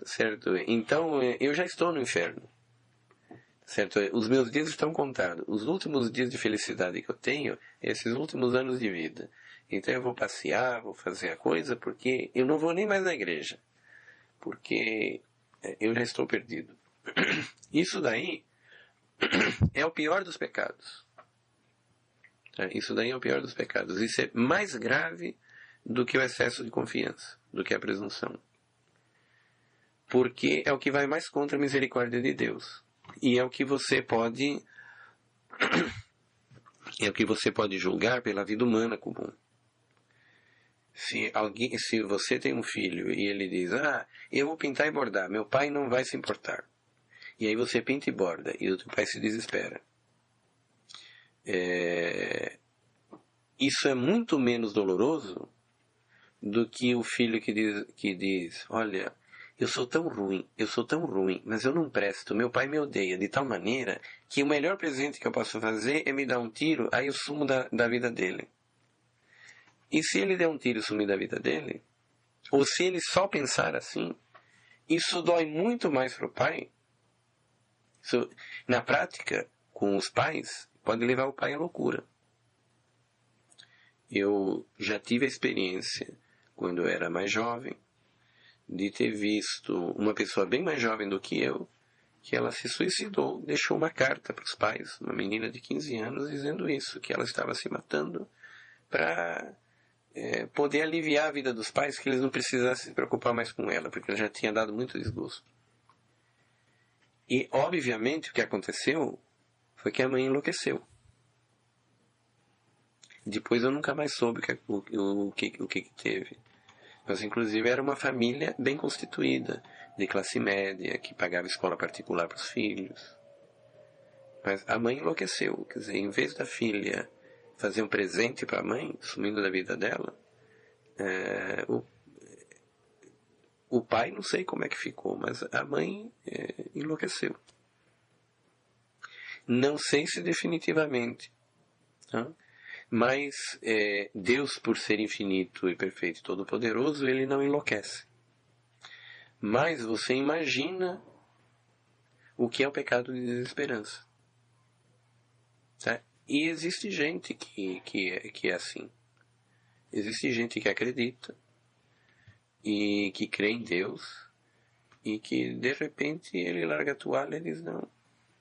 Certo? Então eu já estou no inferno. Certo? Os meus dias estão contados. Os últimos dias de felicidade que eu tenho, esses últimos anos de vida. Então eu vou passear, vou fazer a coisa, porque eu não vou nem mais na igreja. Porque eu já estou perdido. Isso daí é o pior dos pecados. Isso daí é o pior dos pecados. Isso é mais grave do que o excesso de confiança, do que a presunção. Porque é o que vai mais contra a misericórdia de Deus. E é o que você pode julgar pela vida humana comum. Se você tem um filho e ele diz: eu vou pintar e bordar, meu pai não vai se importar. E aí você pinta e borda e o teu pai se desespera. Isso é muito menos doloroso do que o filho que diz: olha, eu sou tão ruim, mas eu não presto, meu pai me odeia de tal maneira que o melhor presente que eu posso fazer é me dar um tiro, aí eu sumo da vida dele. E se ele der um tiro e sumir da vida dele, ou se ele só pensar assim, isso dói muito mais para o pai. Isso, na prática, com os pais, pode levar o pai à loucura. Eu já tive a experiência, quando eu era mais jovem, de ter visto uma pessoa bem mais jovem do que eu, que ela se suicidou, deixou uma carta para os pais, uma menina de 15 anos, dizendo isso, que ela estava se matando para poder aliviar a vida dos pais, que eles não precisassem se preocupar mais com ela, porque ela já tinha dado muito desgosto. E, obviamente, o que aconteceu foi que a mãe enlouqueceu. Depois eu nunca mais soube o que teve. Mas, inclusive, era uma família bem constituída, de classe média, que pagava escola particular para os filhos. Mas a mãe enlouqueceu. Quer dizer, em vez da filha fazer um presente para a mãe, sumindo da vida dela, o pai não sei como é que ficou, mas a mãe enlouqueceu. Não sei se definitivamente. Tá? Mas Deus, por ser infinito e perfeito e todo-poderoso, ele não enlouquece. Mas você imagina o que é o pecado de desesperança. Tá? E existe gente que é assim. Existe gente que acredita e que crê em Deus e que, de repente, ele larga a toalha e diz: não,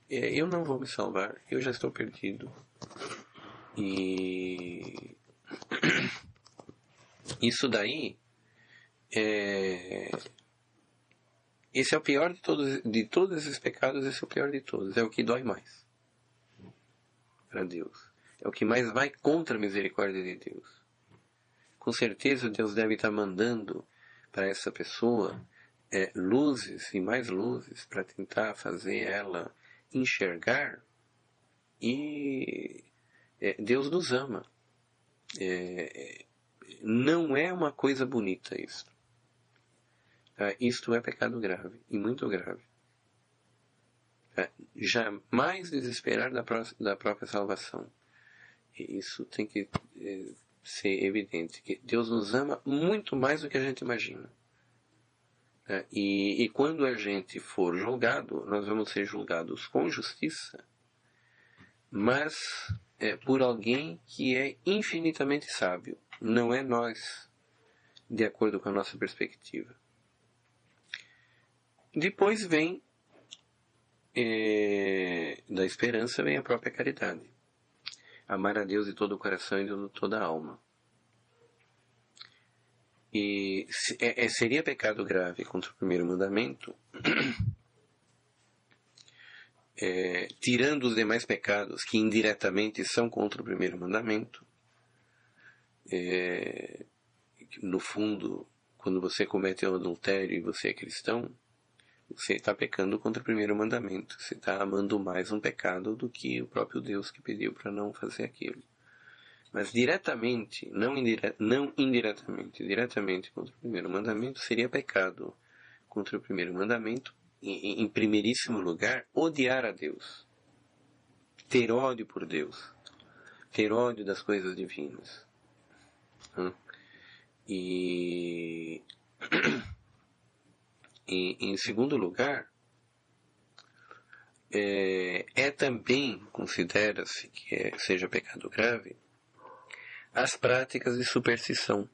eu não vou me salvar, eu já estou perdido. E isso daí esse é o pior de todos esses pecados. Esse é o pior de todos, é o que dói mais para Deus, é o que mais vai contra a misericórdia de Deus. Com certeza Deus deve estar mandando para essa pessoa luzes e mais luzes para tentar fazer ela enxergar. E Deus nos ama. Não é uma coisa bonita isso. Isto é pecado grave, e muito grave. Jamais desesperar da própria salvação. Isso tem que ser evidente, que Deus nos ama muito mais do que a gente imagina. E quando a gente for julgado, nós vamos ser julgados com justiça, mas por alguém que é infinitamente sábio. Não é nós, de acordo com a nossa perspectiva. Depois vem, da esperança, vem a própria caridade. Amar a Deus de todo o coração e de toda a alma. E seria pecado grave contra o primeiro mandamento, tirando os demais pecados que indiretamente são contra o primeiro mandamento. No fundo, quando você comete o adultério e você é cristão, você está pecando contra o primeiro mandamento. Você está amando mais um pecado do que o próprio Deus que pediu para não fazer aquilo. Mas diretamente, não indiretamente, diretamente contra o primeiro mandamento, seria pecado contra o primeiro mandamento, em primeiríssimo lugar, odiar a Deus. Ter ódio por Deus. Ter ódio das coisas divinas. E em segundo lugar, também considera-se que seja pecado grave as práticas de superstição.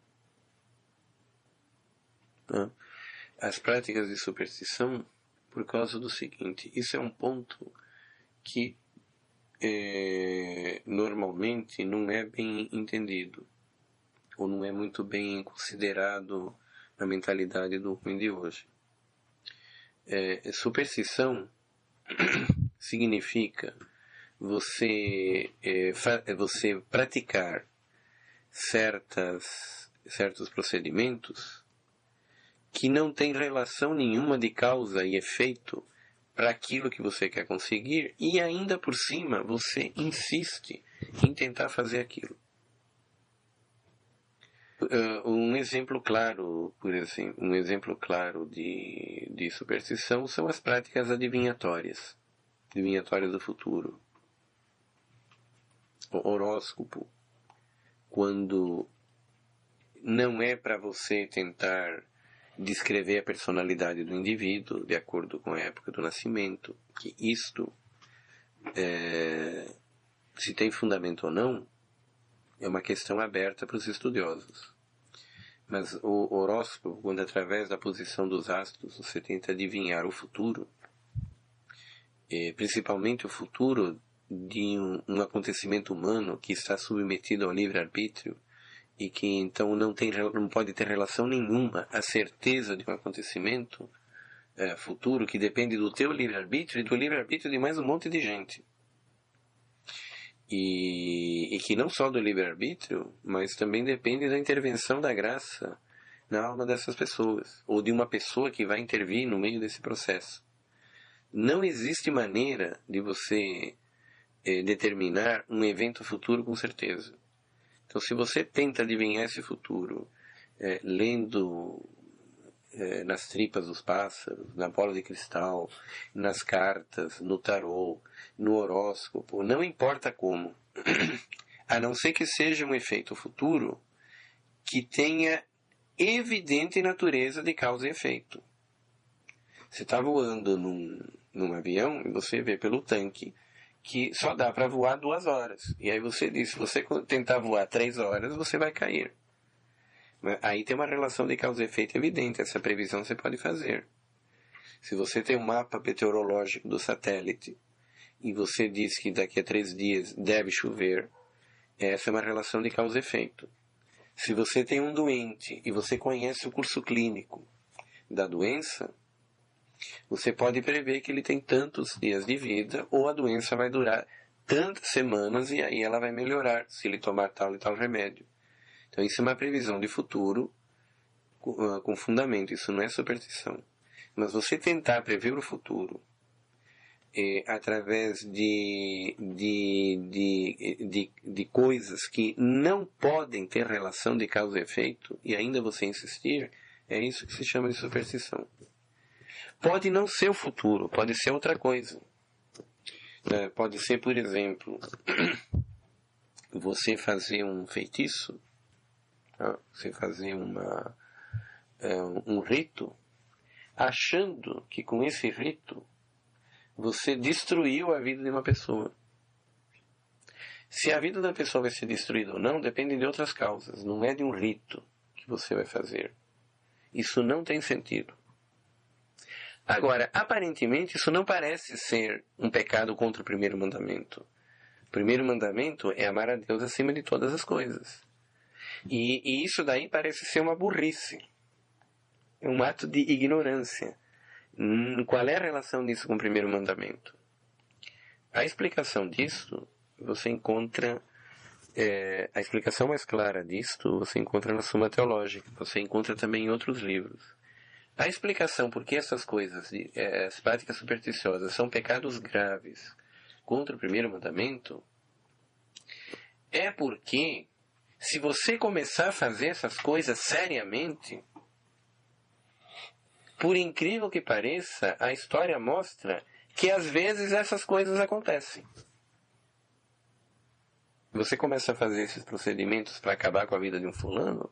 As práticas de superstição, por causa do seguinte: isso é um ponto que normalmente não é bem entendido, ou não é muito bem considerado na mentalidade do homem de hoje. Superstição significa você praticar certos procedimentos que não têm relação nenhuma de causa e efeito para aquilo que você quer conseguir, e ainda por cima você insiste em tentar fazer aquilo. Um exemplo claro, por exemplo, de superstição são as práticas adivinhatórias do futuro. O horóscopo, quando não é para você tentar descrever a personalidade do indivíduo de acordo com a época do nascimento, que isto, se tem fundamento ou não, é uma questão aberta para os estudiosos. Mas o horóscopo, quando através da posição dos astros você tenta adivinhar o futuro, principalmente o futuro de um acontecimento humano que está submetido ao livre-arbítrio e que então não pode ter relação nenhuma à certeza de um acontecimento futuro que depende do teu livre-arbítrio e do livre-arbítrio de mais um monte de gente. E que não só do livre-arbítrio, mas também depende da intervenção da graça na alma dessas pessoas, ou de uma pessoa que vai intervir no meio desse processo. Não existe maneira de você determinar um evento futuro com certeza. Então, se você tenta adivinhar esse futuro lendo nas tripas dos pássaros, na bola de cristal, nas cartas, no tarô, no horóscopo, não importa como, a não ser que seja um efeito futuro que tenha evidente natureza de causa e efeito. Você está voando num avião e você vê pelo tanque que só dá para voar 2 horas. E aí você diz, se você tentar voar 3 horas, você vai cair. Aí tem uma relação de causa e efeito evidente. Essa previsão você pode fazer. Se você tem um mapa meteorológico do satélite e você diz que daqui a 3 dias deve chover, essa é uma relação de causa e efeito. Se você tem um doente e você conhece o curso clínico da doença, você pode prever que ele tem tantos dias de vida, ou a doença vai durar tantas semanas e aí ela vai melhorar se ele tomar tal e tal remédio. Então isso é uma previsão de futuro com fundamento, isso não é superstição. Mas você tentar prever o futuro através de coisas que não podem ter relação de causa e efeito, e ainda você insistir, é isso que se chama de superstição. Pode não ser o futuro, pode ser outra coisa. Pode ser, por exemplo, você fazer um feitiço, você fazer um rito, achando que com esse rito você destruiu a vida de uma pessoa. Se a vida da pessoa vai ser destruída ou não, depende de outras causas. Não é de um rito que você vai fazer. Isso não tem sentido. Agora, aparentemente, isso não parece ser um pecado contra o primeiro mandamento. O primeiro mandamento é amar a Deus acima de todas as coisas. E isso daí parece ser uma burrice. É um ato de ignorância. Qual é a relação disso com o primeiro mandamento? A explicação disso, você encontra... a explicação mais clara disto, você encontra na Suma Teológica. Você encontra também em outros livros. A explicação por que essas coisas, as práticas supersticiosas, são pecados graves contra o primeiro mandamento, é porque, se você começar a fazer essas coisas seriamente, por incrível que pareça, a história mostra que às vezes essas coisas acontecem. Você começa a fazer esses procedimentos para acabar com a vida de um fulano,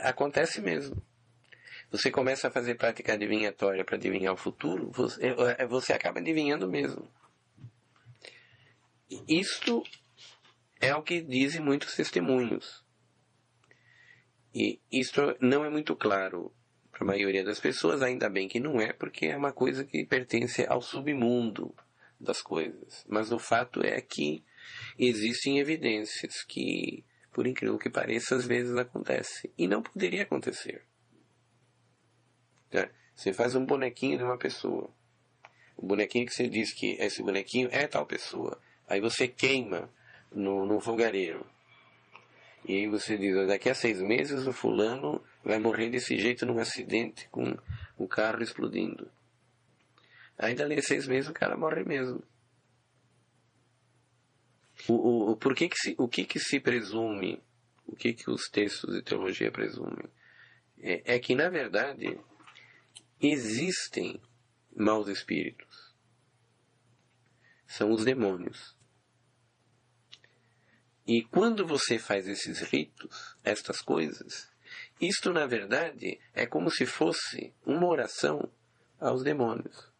acontece mesmo. Você começa a fazer prática adivinhatória para adivinhar o futuro, você acaba adivinhando mesmo. Isto é o que dizem muitos testemunhos. E isto não é muito claro para a maioria das pessoas, ainda bem que não é, porque é uma coisa que pertence ao submundo das coisas. Mas o fato é que existem evidências que, por incrível que pareça, às vezes acontece. E não poderia acontecer. Você faz um bonequinho de uma pessoa. O bonequinho que você diz que esse bonequinho é tal pessoa. Aí você queima no fogareiro. E aí você diz, daqui a 6 meses o fulano vai morrer desse jeito num acidente com o carro explodindo. Aí dali a 6 meses o cara morre mesmo. O que se presume? O que os textos de teologia presumem? É que, na verdade, existem maus espíritos. São os demônios. E quando você faz esses ritos, estas coisas, isto, na verdade, é como se fosse uma oração aos demônios.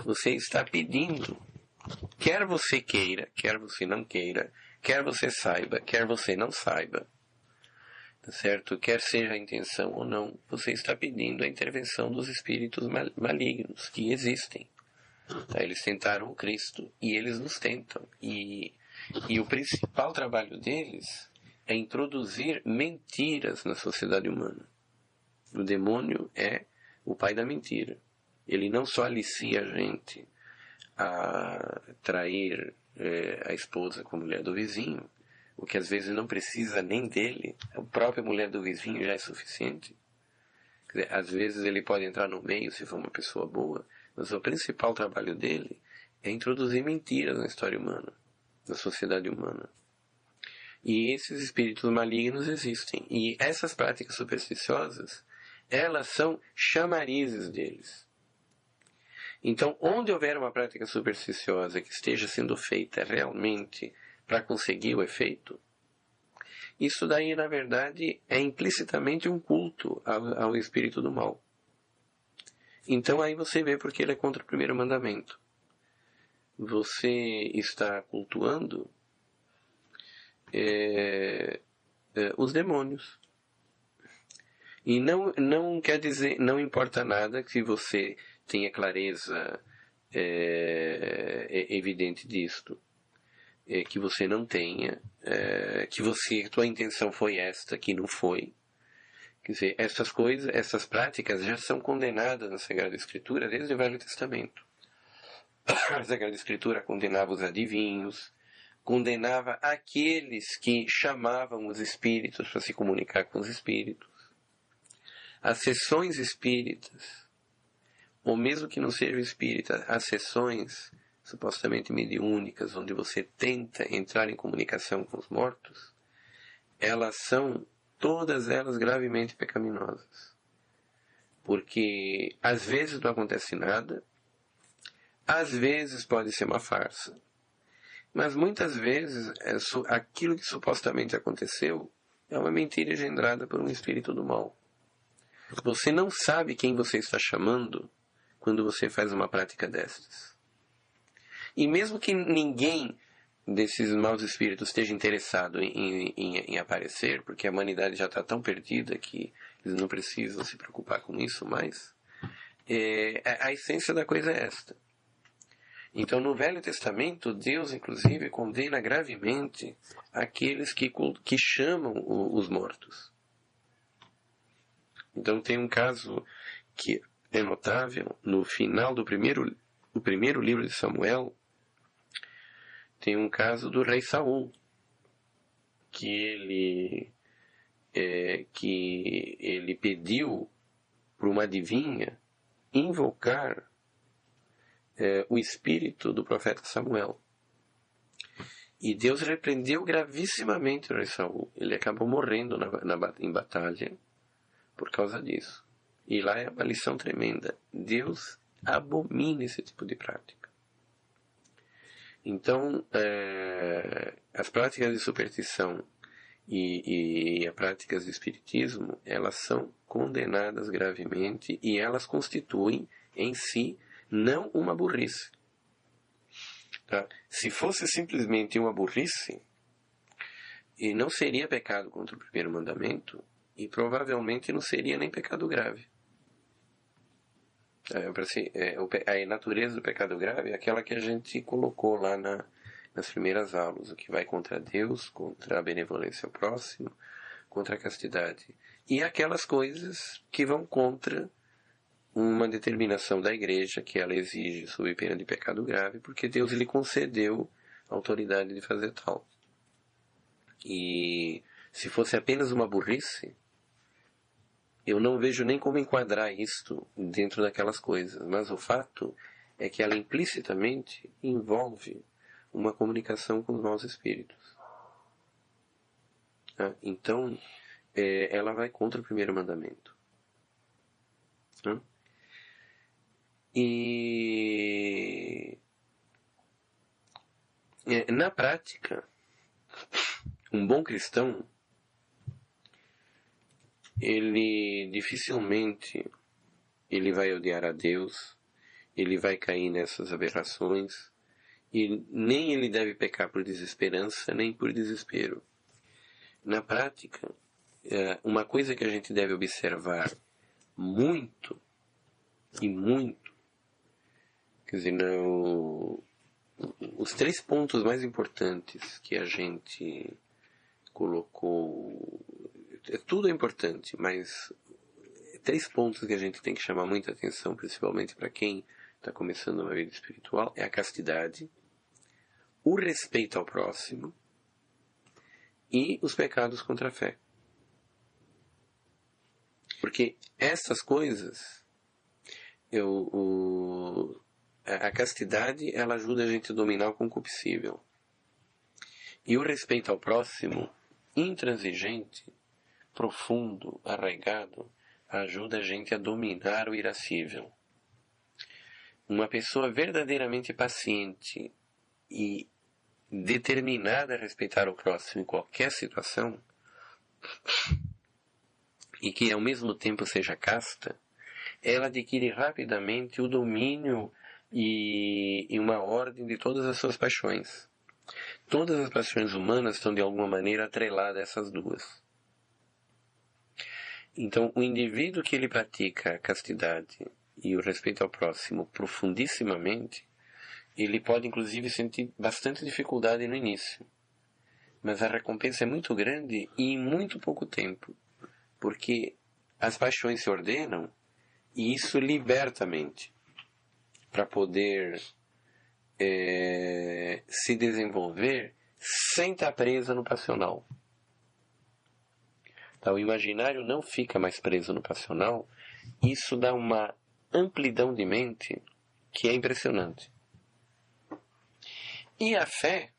Você está pedindo, quer você queira, quer você não queira, quer você saiba, quer você não saiba, tá certo? Quer seja a intenção ou não, você está pedindo a intervenção dos espíritos malignos que existem. Tá? Eles tentaram o Cristo e eles nos tentam. E o principal trabalho deles é introduzir mentiras na sociedade humana. O demônio é o pai da mentira. Ele não só alicia a gente a trair a esposa com a mulher do vizinho, o que às vezes não precisa nem dele, a própria mulher do vizinho já é suficiente. Quer dizer, às vezes ele pode entrar no meio se for uma pessoa boa, mas o principal trabalho dele é introduzir mentiras na história humana, na sociedade humana. E esses espíritos malignos existem. E essas práticas supersticiosas, elas são chamarizes deles. Então, onde houver uma prática supersticiosa que esteja sendo feita realmente para conseguir o efeito, isso daí, na verdade, é implicitamente um culto ao espírito do mal. Então, aí você vê porque ele é contra o primeiro mandamento. Você está cultuando os demônios. E não quer dizer, não importa nada que você tenha clareza evidente disto. Que você não tenha, que tua intenção foi esta, que não foi. Quer dizer, essas coisas, essas práticas já são condenadas na Sagrada Escritura desde o Velho Testamento. A Sagrada Escritura condenava os adivinhos, condenava aqueles que chamavam os espíritos para se comunicar com os espíritos. As sessões espíritas, ou mesmo que não seja espírita, as sessões supostamente mediúnicas, onde você tenta entrar em comunicação com os mortos, elas são, todas elas, gravemente pecaminosas. Porque às vezes não acontece nada, às vezes pode ser uma farsa, mas muitas vezes aquilo que supostamente aconteceu é uma mentira engendrada por um espírito do mal. Você não sabe quem você está chamando quando você faz uma prática destas. E mesmo que ninguém desses maus espíritos esteja interessado em aparecer, porque a humanidade já está tão perdida que eles não precisam se preocupar com isso mais, a essência da coisa é esta. Então, no Velho Testamento, Deus, inclusive, condena gravemente aqueles que chamam os mortos. Então, tem um caso que é notável, no final do primeiro livro de Samuel, tem um caso do rei Saul, que ele pediu para uma adivinha invocar o espírito do profeta Samuel. E Deus repreendeu gravissimamente o rei Saul. Ele acabou morrendo em batalha por causa disso. E lá é uma lição tremenda. Deus abomina esse tipo de prática. Então, as práticas de superstição e as práticas de espiritismo, elas são condenadas gravemente e elas constituem em si não uma burrice. Tá? Se fosse simplesmente uma burrice, e não seria pecado contra o primeiro mandamento, e provavelmente não seria nem pecado grave. A natureza do pecado grave é aquela que a gente colocou lá nas primeiras aulas, o que vai contra Deus, contra a benevolência ao próximo, contra a castidade. E aquelas coisas que vão contra uma determinação da igreja que ela exige sob pena de pecado grave, porque Deus lhe concedeu a autoridade de fazer tal. E se fosse apenas uma burrice, eu não vejo nem como enquadrar isto dentro daquelas coisas, mas o fato é que ela implicitamente envolve uma comunicação com os maus espíritos. Então, ela vai contra o primeiro mandamento. E na prática, um bom cristão, ele dificilmente ele vai odiar a Deus, ele vai cair nessas aberrações, e nem ele deve pecar por desesperança, nem por desespero. Na prática, uma coisa que a gente deve observar muito, e muito, quer dizer, os 3 pontos mais importantes que a gente colocou, tudo é importante, mas 3 pontos que a gente tem que chamar muita atenção, principalmente para quem está começando uma vida espiritual, é a castidade, o respeito ao próximo e os pecados contra a fé. Porque essas coisas, a castidade, ela ajuda a gente a dominar o concupiscível. E o respeito ao próximo, intransigente, profundo, arraigado, ajuda a gente a dominar o irascível. Uma pessoa verdadeiramente paciente e determinada a respeitar o próximo em qualquer situação, e que ao mesmo tempo seja casta, ela adquire rapidamente o domínio e uma ordem de todas as suas paixões. Todas as paixões humanas estão de alguma maneira atreladas a essas duas. Então, o indivíduo que ele pratica a castidade e o respeito ao próximo profundissimamente, ele pode inclusive sentir bastante dificuldade no início. Mas a recompensa é muito grande e em muito pouco tempo, porque as paixões se ordenam e isso liberta a mente para poder se desenvolver sem estar presa no passional. Então, o imaginário não fica mais preso no passional. Isso dá uma amplidão de mente que é impressionante. E a fé,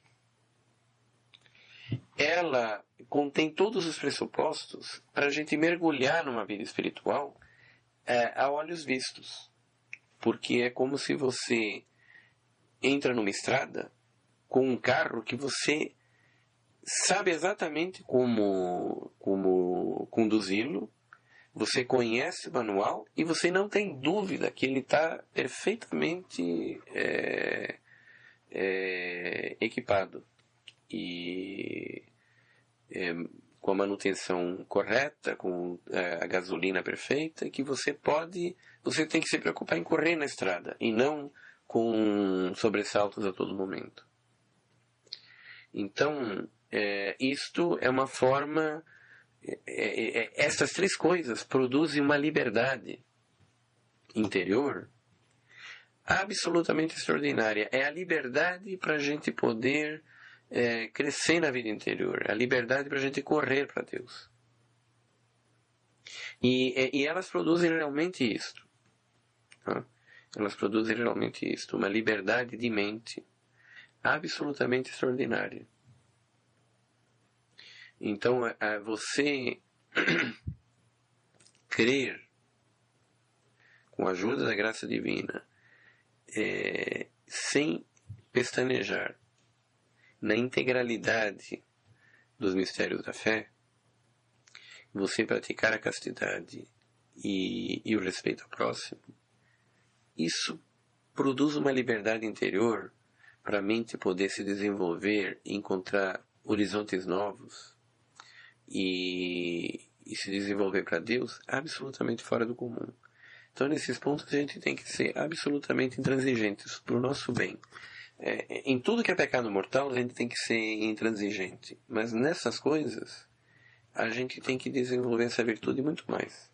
ela contém todos os pressupostos para a gente mergulhar numa vida espiritual a olhos vistos. Porque é como se você entra numa estrada com um carro que você sabe exatamente como conduzi-lo, você conhece o manual e você não tem dúvida que ele está perfeitamente equipado. e com a manutenção correta, com a gasolina perfeita, que você tem que se preocupar em correr na estrada e não com sobressaltos a todo momento. Então, isto é uma forma... essas três coisas produzem uma liberdade interior absolutamente extraordinária. É a liberdade para a gente poder crescer na vida interior, a liberdade para a gente correr para Deus. E elas produzem realmente isto. Tá? Elas produzem realmente isto, uma liberdade de mente absolutamente extraordinária. Então, você crer com a ajuda da graça divina, sem pestanejar, na integralidade dos mistérios da fé, você praticar a castidade e o respeito ao próximo, isso produz uma liberdade interior para a mente poder se desenvolver, encontrar horizontes novos e se desenvolver para Deus absolutamente fora do comum. Então, nesses pontos, a gente tem que ser absolutamente intransigentes para o nosso bem. Em tudo que é pecado mortal, a gente tem que ser intransigente. Mas nessas coisas, a gente tem que desenvolver essa virtude muito mais.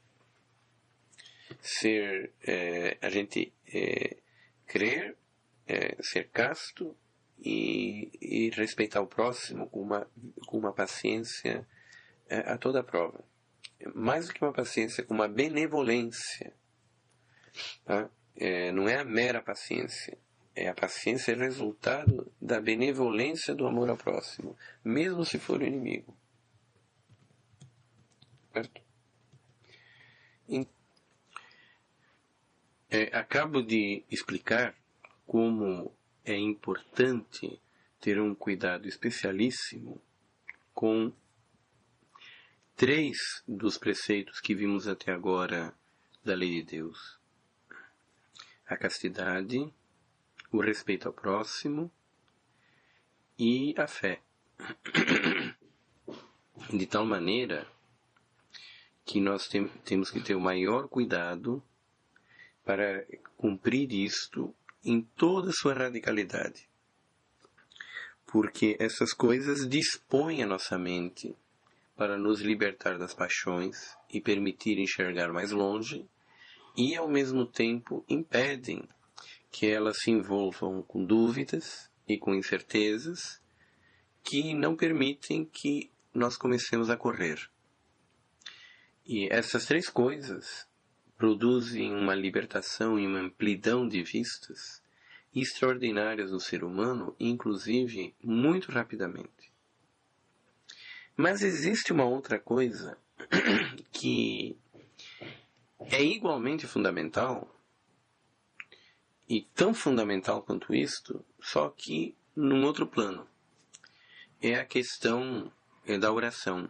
A gente crer, ser casto e respeitar o próximo com uma paciência a toda prova. Mais do que uma paciência, com uma benevolência. Tá? Não é a mera paciência. A paciência é resultado da benevolência do amor ao próximo, mesmo se for o inimigo. Certo? Acabo de explicar como é importante ter um cuidado especialíssimo com 3 dos preceitos que vimos até agora da lei de Deus: a castidade, o respeito ao próximo e a fé. De tal maneira que nós temos que ter o maior cuidado para cumprir isto em toda a sua radicalidade. Porque essas coisas dispõem a nossa mente para nos libertar das paixões e permitir enxergar mais longe, e ao mesmo tempo impedem que elas se envolvam com dúvidas e com incertezas que não permitem que nós comecemos a correr. E essas 3 coisas produzem uma libertação e uma amplidão de vistas extraordinárias no ser humano, inclusive muito rapidamente. Mas existe uma outra coisa que é igualmente fundamental, e tão fundamental quanto isto, só que num outro plano. É a questão da oração.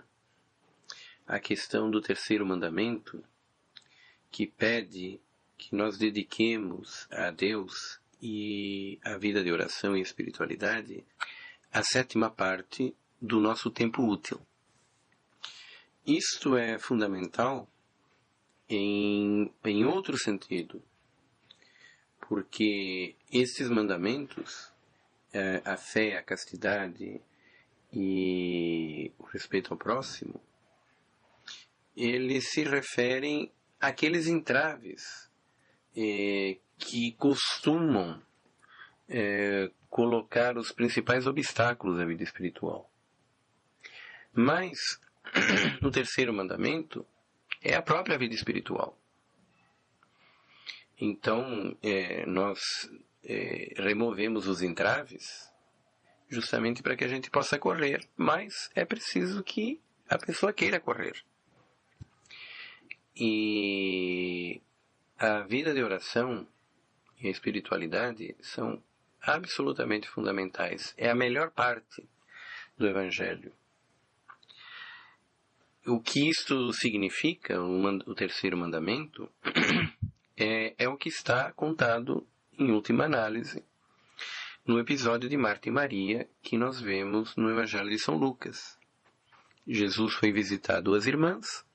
A questão do 3º mandamento, que pede que nós dediquemos a Deus e a vida de oração e espiritualidade a 7ª parte do nosso tempo útil. Isto é fundamental em outro sentido, porque estes mandamentos, a fé, a castidade e o respeito ao próximo, eles se referem àqueles entraves que costumam colocar os principais obstáculos à vida espiritual. Mas, no 3º mandamento, é a própria vida espiritual. Então, nós removemos os entraves justamente para que a gente possa correr, mas é preciso que a pessoa queira correr. E a vida de oração e a espiritualidade são absolutamente fundamentais. É a melhor parte do Evangelho. O que isto significa, o 3º mandamento, é o que está contado, em última análise, no episódio de Marta e Maria que nós vemos no Evangelho de São Lucas. Jesus foi visitar duas irmãs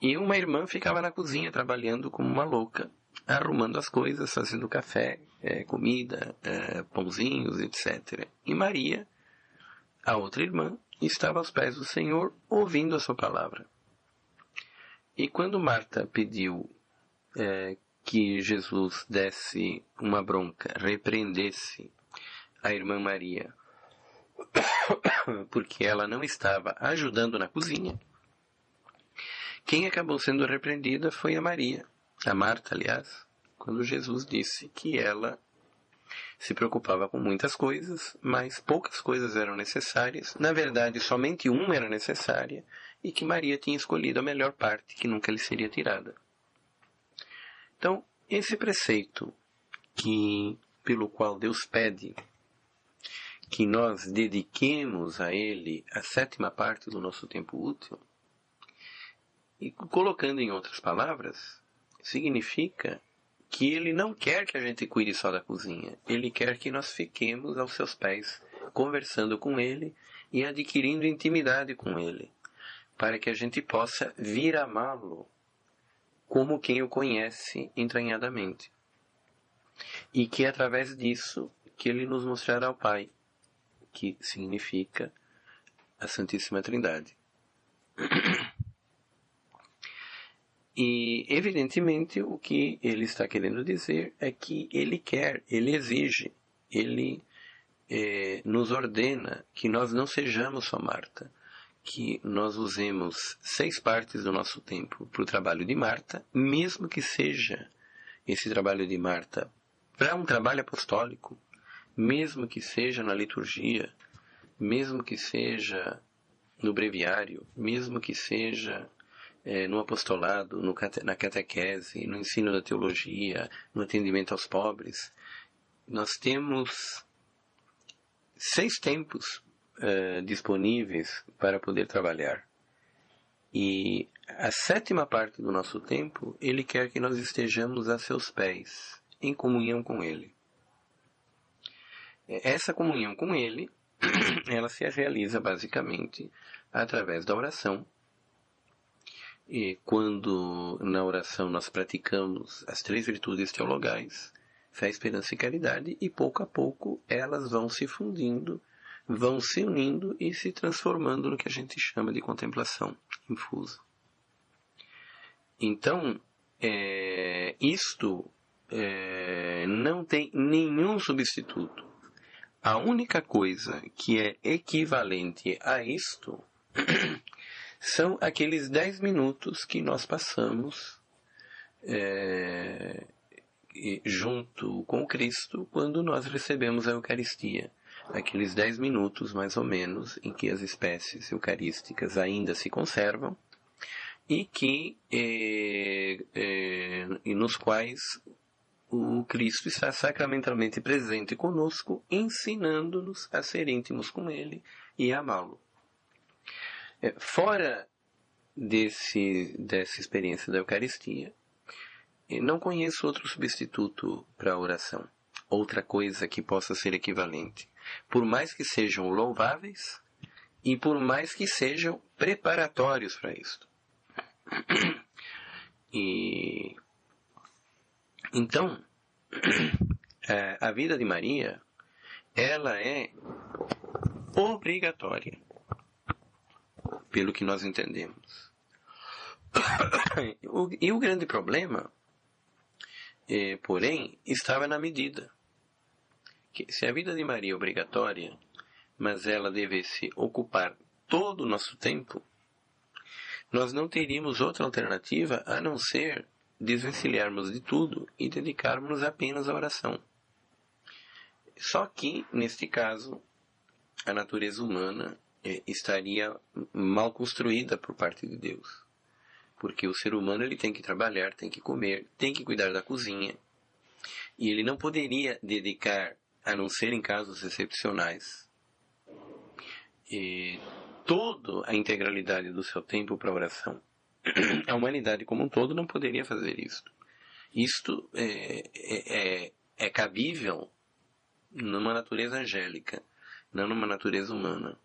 e uma irmã ficava na cozinha trabalhando como uma louca, arrumando as coisas, fazendo café, comida, pãozinhos, etc. E Maria, a outra irmã, estava aos pés do Senhor, ouvindo a sua palavra. E quando Marta pediu que Jesus desse uma bronca, repreendesse a irmã Maria, porque ela não estava ajudando na cozinha, quem acabou sendo repreendida foi a Maria, a Marta, aliás, quando Jesus disse que ela se preocupava com muitas coisas, mas poucas coisas eram necessárias. Na verdade, somente uma era necessária, e que Maria tinha escolhido a melhor parte, que nunca lhe seria tirada. Então, esse preceito pelo qual Deus pede que nós dediquemos a Ele a 7ª parte do nosso tempo útil, e colocando em outras palavras, significa que Ele não quer que a gente cuide só da cozinha. Ele quer que nós fiquemos aos seus pés, conversando com Ele e adquirindo intimidade com Ele, para que a gente possa vir amá-lo como quem o conhece entranhadamente. E que é através disso que Ele nos mostrará o Pai, que significa a Santíssima Trindade. E, evidentemente, o que ele está querendo dizer é que ele quer, ele exige, ele nos ordena que nós não sejamos só Marta, que nós usemos 6 partes do nosso tempo para o trabalho de Marta, mesmo que seja esse trabalho de Marta para um trabalho apostólico, mesmo que seja na liturgia, mesmo que seja no breviário, mesmo que seja no apostolado, na catequese, no ensino da teologia, no atendimento aos pobres. Nós temos 6 tempos disponíveis para poder trabalhar. E a 7ª parte do nosso tempo, Ele quer que nós estejamos a seus pés, em comunhão com Ele. Essa comunhão com Ele, ela se realiza basicamente através da oração. E quando na oração nós praticamos as 3 virtudes teologais, fé, esperança e caridade, e pouco a pouco elas vão se fundindo, vão se unindo e se transformando no que a gente chama de contemplação infusa. Então, isto não tem nenhum substituto. A única coisa que é equivalente a isto são aqueles 10 minutos que nós passamos junto com Cristo quando nós recebemos a Eucaristia. Aqueles 10 minutos, mais ou menos, em que as espécies eucarísticas ainda se conservam e nos quais o Cristo está sacramentalmente presente conosco, ensinando-nos a ser íntimos com Ele e a amá-lo. Fora dessa experiência da Eucaristia, não conheço outro substituto para a oração, outra coisa que possa ser equivalente, por mais que sejam louváveis e por mais que sejam preparatórios para isto. Então, a vida de Maria, ela é obrigatória, pelo que nós entendemos. E o grande problema, porém, estava na medida. Que se a vida de Maria é obrigatória, mas ela devesse ocupar todo o nosso tempo, nós não teríamos outra alternativa a não ser desvencilharmos de tudo e dedicarmos apenas à oração. Só que, neste caso, a natureza humana estaria mal construída por parte de Deus. Porque o ser humano ele tem que trabalhar, tem que comer, tem que cuidar da cozinha. E ele não poderia dedicar, a não ser em casos excepcionais, toda a integralidade do seu tempo para a oração. A humanidade como um todo não poderia fazer isto. Isto é cabível numa natureza angélica, não numa natureza humana.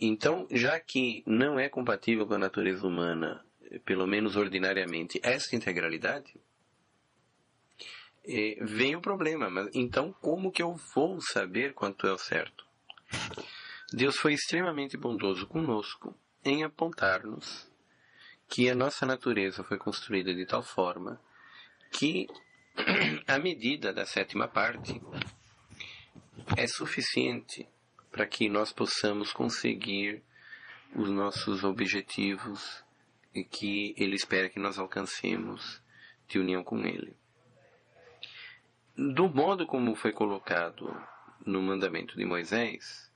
Então, já que não é compatível com a natureza humana, pelo menos ordinariamente, essa integralidade, vem o problema. Mas então, como que eu vou saber quanto é o certo? Deus foi extremamente bondoso conosco em apontar-nos que a nossa natureza foi construída de tal forma que a medida da sétima parte é suficiente para que nós possamos conseguir os nossos objetivos e que Ele espera que nós alcancemos de união com Ele. Do modo como foi colocado no mandamento de Moisés,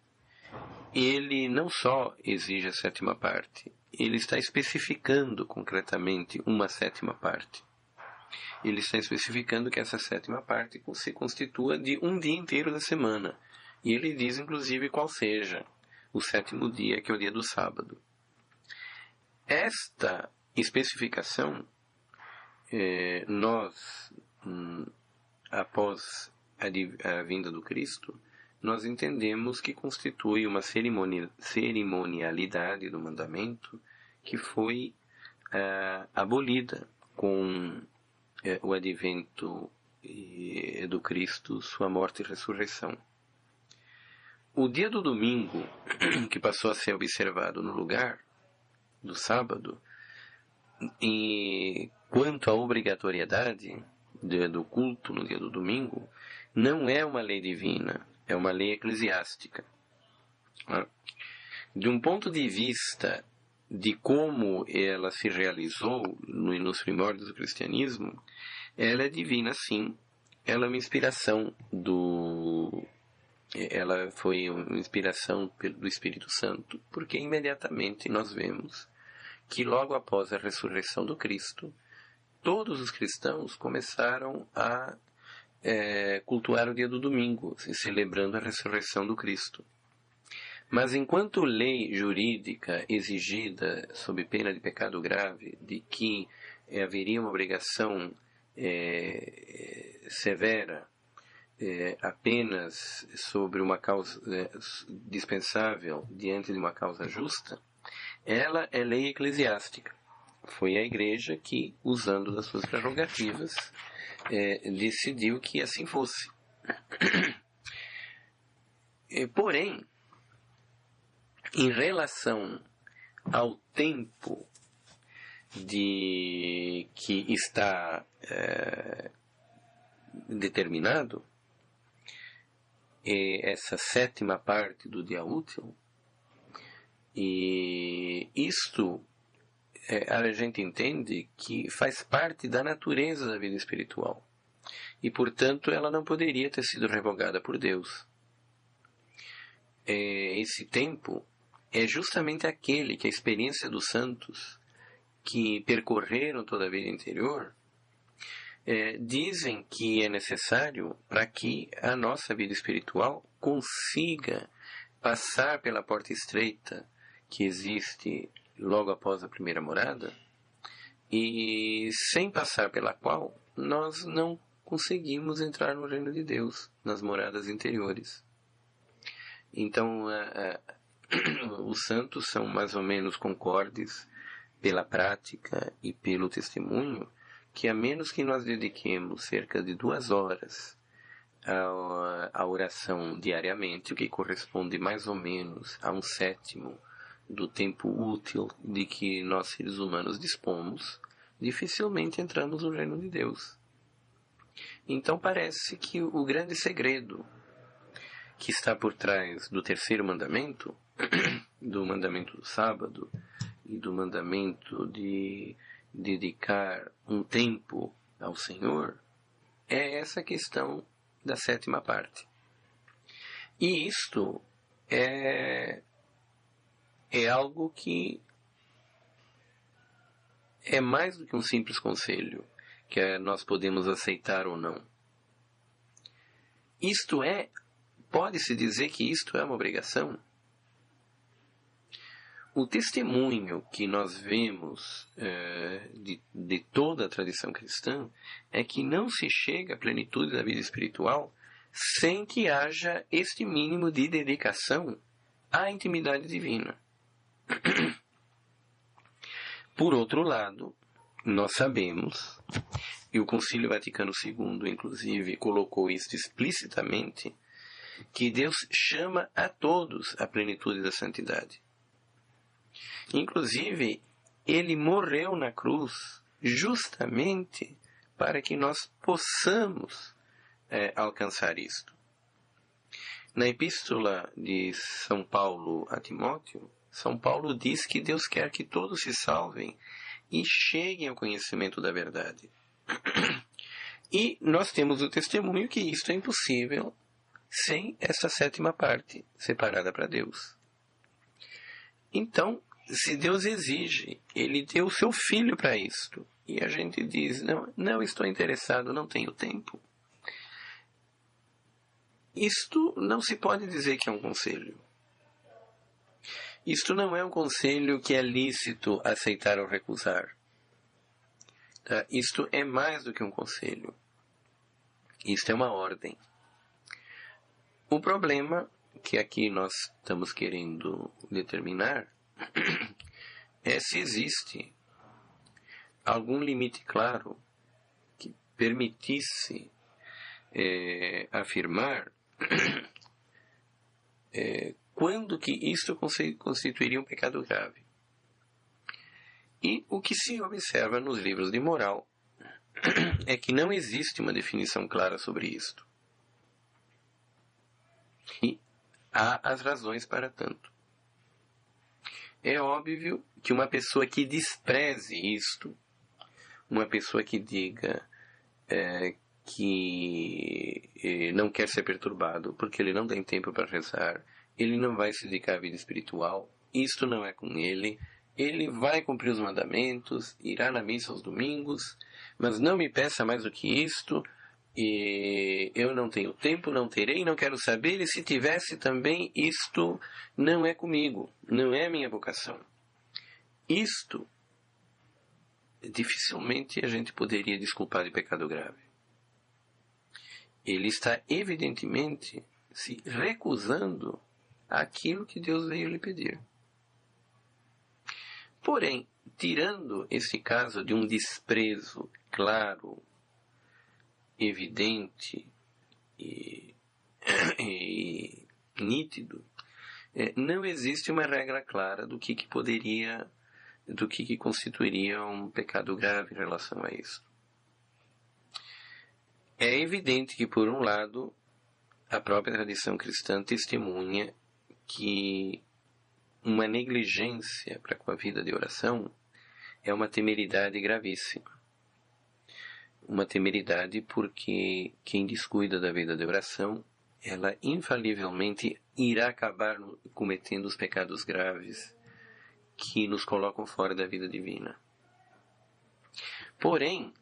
ele não só exige a sétima parte, ele está especificando concretamente uma sétima parte. Ele está especificando que essa sétima parte se constitua de um dia inteiro da semana. E ele diz, inclusive, qual seja o sétimo dia, que é o dia do sábado. Esta especificação, nós, após a vinda do Cristo, nós entendemos que constitui uma cerimonialidade do mandamento que foi abolida com o advento do Cristo, sua morte e ressurreição. O dia do domingo, que passou a ser observado no lugar do sábado, e quanto à obrigatoriedade do culto no dia do domingo, não é uma lei divina, é uma lei eclesiástica. De um ponto de vista de como ela se realizou nos primórdios do cristianismo, ela é divina, sim. Ela é uma inspiração ela foi uma inspiração do Espírito Santo, porque imediatamente nós vemos que logo após a ressurreição do Cristo, todos os cristãos começaram a cultuar o dia do domingo, celebrando a ressurreição do Cristo. Mas enquanto lei jurídica exigida sob pena de pecado grave, de que haveria uma obrigação severa apenas sobre uma causa dispensável diante de uma causa justa, ela é lei eclesiástica. Foi a Igreja que, usando das suas prerrogativas, decidiu que assim fosse. Porém, em relação ao tempo que está determinado, essa sétima parte do dia útil, e isto a gente entende que faz parte da natureza da vida espiritual. E, portanto, ela não poderia ter sido revogada por Deus. Esse tempo é justamente aquele que a experiência dos santos que percorreram toda a vida interior dizem que é necessário para que a nossa vida espiritual consiga passar pela porta estreita que existe logo após a primeira morada, e sem passar pela qual nós não conseguimos entrar no reino de Deus, nas moradas interiores. Então, os santos são mais ou menos concordes pela prática e pelo testemunho que, a menos que nós dediquemos cerca de 2 horas à oração diariamente, o que corresponde mais ou menos a 1/7 do tempo útil de que nós seres humanos dispomos, dificilmente entramos no reino de Deus. Então parece que o grande segredo que está por trás do terceiro mandamento, do mandamento do sábado e do mandamento de dedicar um tempo ao Senhor, é essa questão da sétima parte. E isto é algo que é mais do que um simples conselho, que nós podemos aceitar ou não. Pode-se dizer que isto é uma obrigação? O testemunho que nós vemos de toda a tradição cristã é que não se chega à plenitude da vida espiritual sem que haja este mínimo de dedicação à intimidade divina. Por outro lado, nós sabemos, e o Concílio Vaticano II, inclusive, colocou isso explicitamente, que Deus chama a todos à plenitude da santidade. Inclusive, Ele morreu na cruz justamente para que nós possamos alcançar isto. Na epístola de São Paulo a Timóteo, São Paulo diz que Deus quer que todos se salvem e cheguem ao conhecimento da verdade. E nós temos o testemunho que isto é impossível sem essa sétima parte separada para Deus. Então, se Deus exige, Ele deu o seu Filho para isto, e a gente diz, não estou interessado, não tenho tempo, isto não se pode dizer que é um conselho. Isto não é um conselho que é lícito aceitar ou recusar. Tá? Isto é mais do que um conselho. Isto é uma ordem. O problema que aqui nós estamos querendo determinar é se existe algum limite claro que permitisse afirmar quando que isto constituiria um pecado grave. E o que se observa nos livros de moral é que não existe uma definição clara sobre isto. E há as razões para tanto. É óbvio que uma pessoa que despreze isto, uma pessoa que diga que não quer ser perturbado porque ele não tem tempo para rezar, ele não vai se dedicar à vida espiritual, isto não é com ele, ele vai cumprir os mandamentos, irá na missa aos domingos, mas não me peça mais do que isto, e eu não tenho tempo, não terei, não quero saber, e se tivesse também, isto não é comigo, não é minha vocação. Isto, dificilmente a gente poderia desculpar de pecado grave. Ele está evidentemente se recusando àquilo que Deus veio lhe pedir. Porém, tirando esse caso de um desprezo claro, evidente e nítido, não existe uma regra clara do que constituiria um pecado grave em relação a isso. É evidente que, por um lado, a própria tradição cristã testemunha que uma negligência para com a vida de oração é uma temeridade gravíssima. Uma temeridade porque quem descuida da vida de oração, ela infalivelmente irá acabar cometendo os pecados graves que nos colocam fora da vida divina. Porém,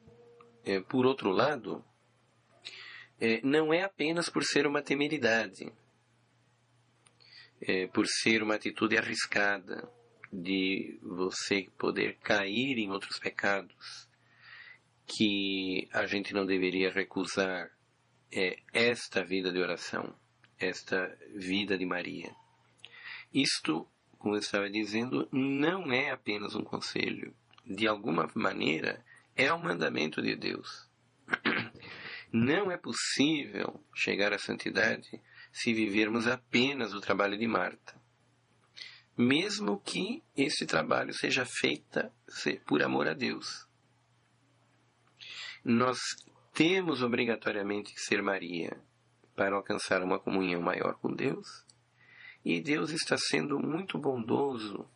por outro lado, não é apenas por ser uma temeridade, por ser uma atitude arriscada de você poder cair em outros pecados, que a gente não deveria recusar esta vida de oração, esta vida de Maria. Isto, como eu estava dizendo, não é apenas um conselho. De alguma maneira, é um mandamento de Deus. Não é possível chegar à santidade se vivermos apenas o trabalho de Marta. Mesmo que esse trabalho seja feito por amor a Deus. Nós temos obrigatoriamente que ser Maria para alcançar uma comunhão maior com Deus. E Deus está sendo muito bondoso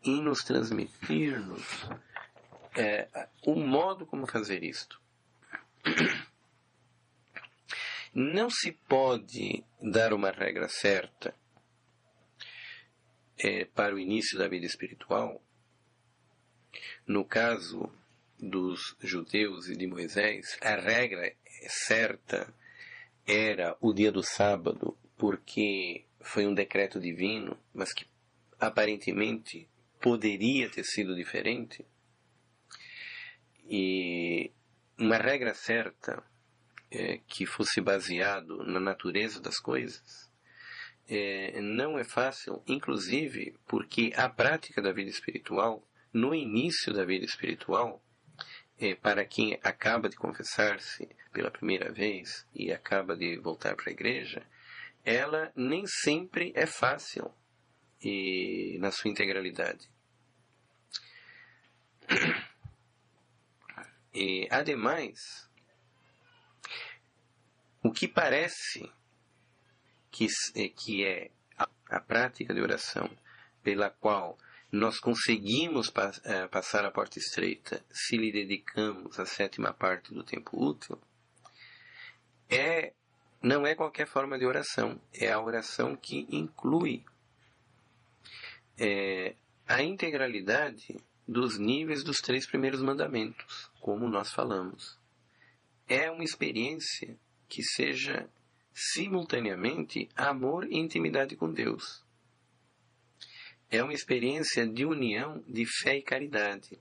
em nos transmitir-nos o modo como fazer isto. Não se pode dar uma regra certa para o início da vida espiritual. No caso dos judeus e de Moisés, a regra certa era o dia do sábado, porque foi um decreto divino, mas que aparentemente poderia ter sido diferente. E uma regra certa que fosse baseado na natureza das coisas, não é fácil, inclusive porque a prática da vida espiritual, no início da vida espiritual, para quem acaba de confessar-se pela primeira vez e acaba de voltar para a igreja, ela nem sempre é fácil na sua integralidade. Ademais, o que parece que é a prática de oração pela qual nós conseguimos passar a porta estreita se lhe dedicamos a 7ª parte do tempo útil, não é qualquer forma de oração, é a oração que inclui a integralidade dos níveis dos 3 primeiros mandamentos, como nós falamos. É uma experiência que seja simultaneamente amor e intimidade com Deus. É uma experiência de união de fé e caridade.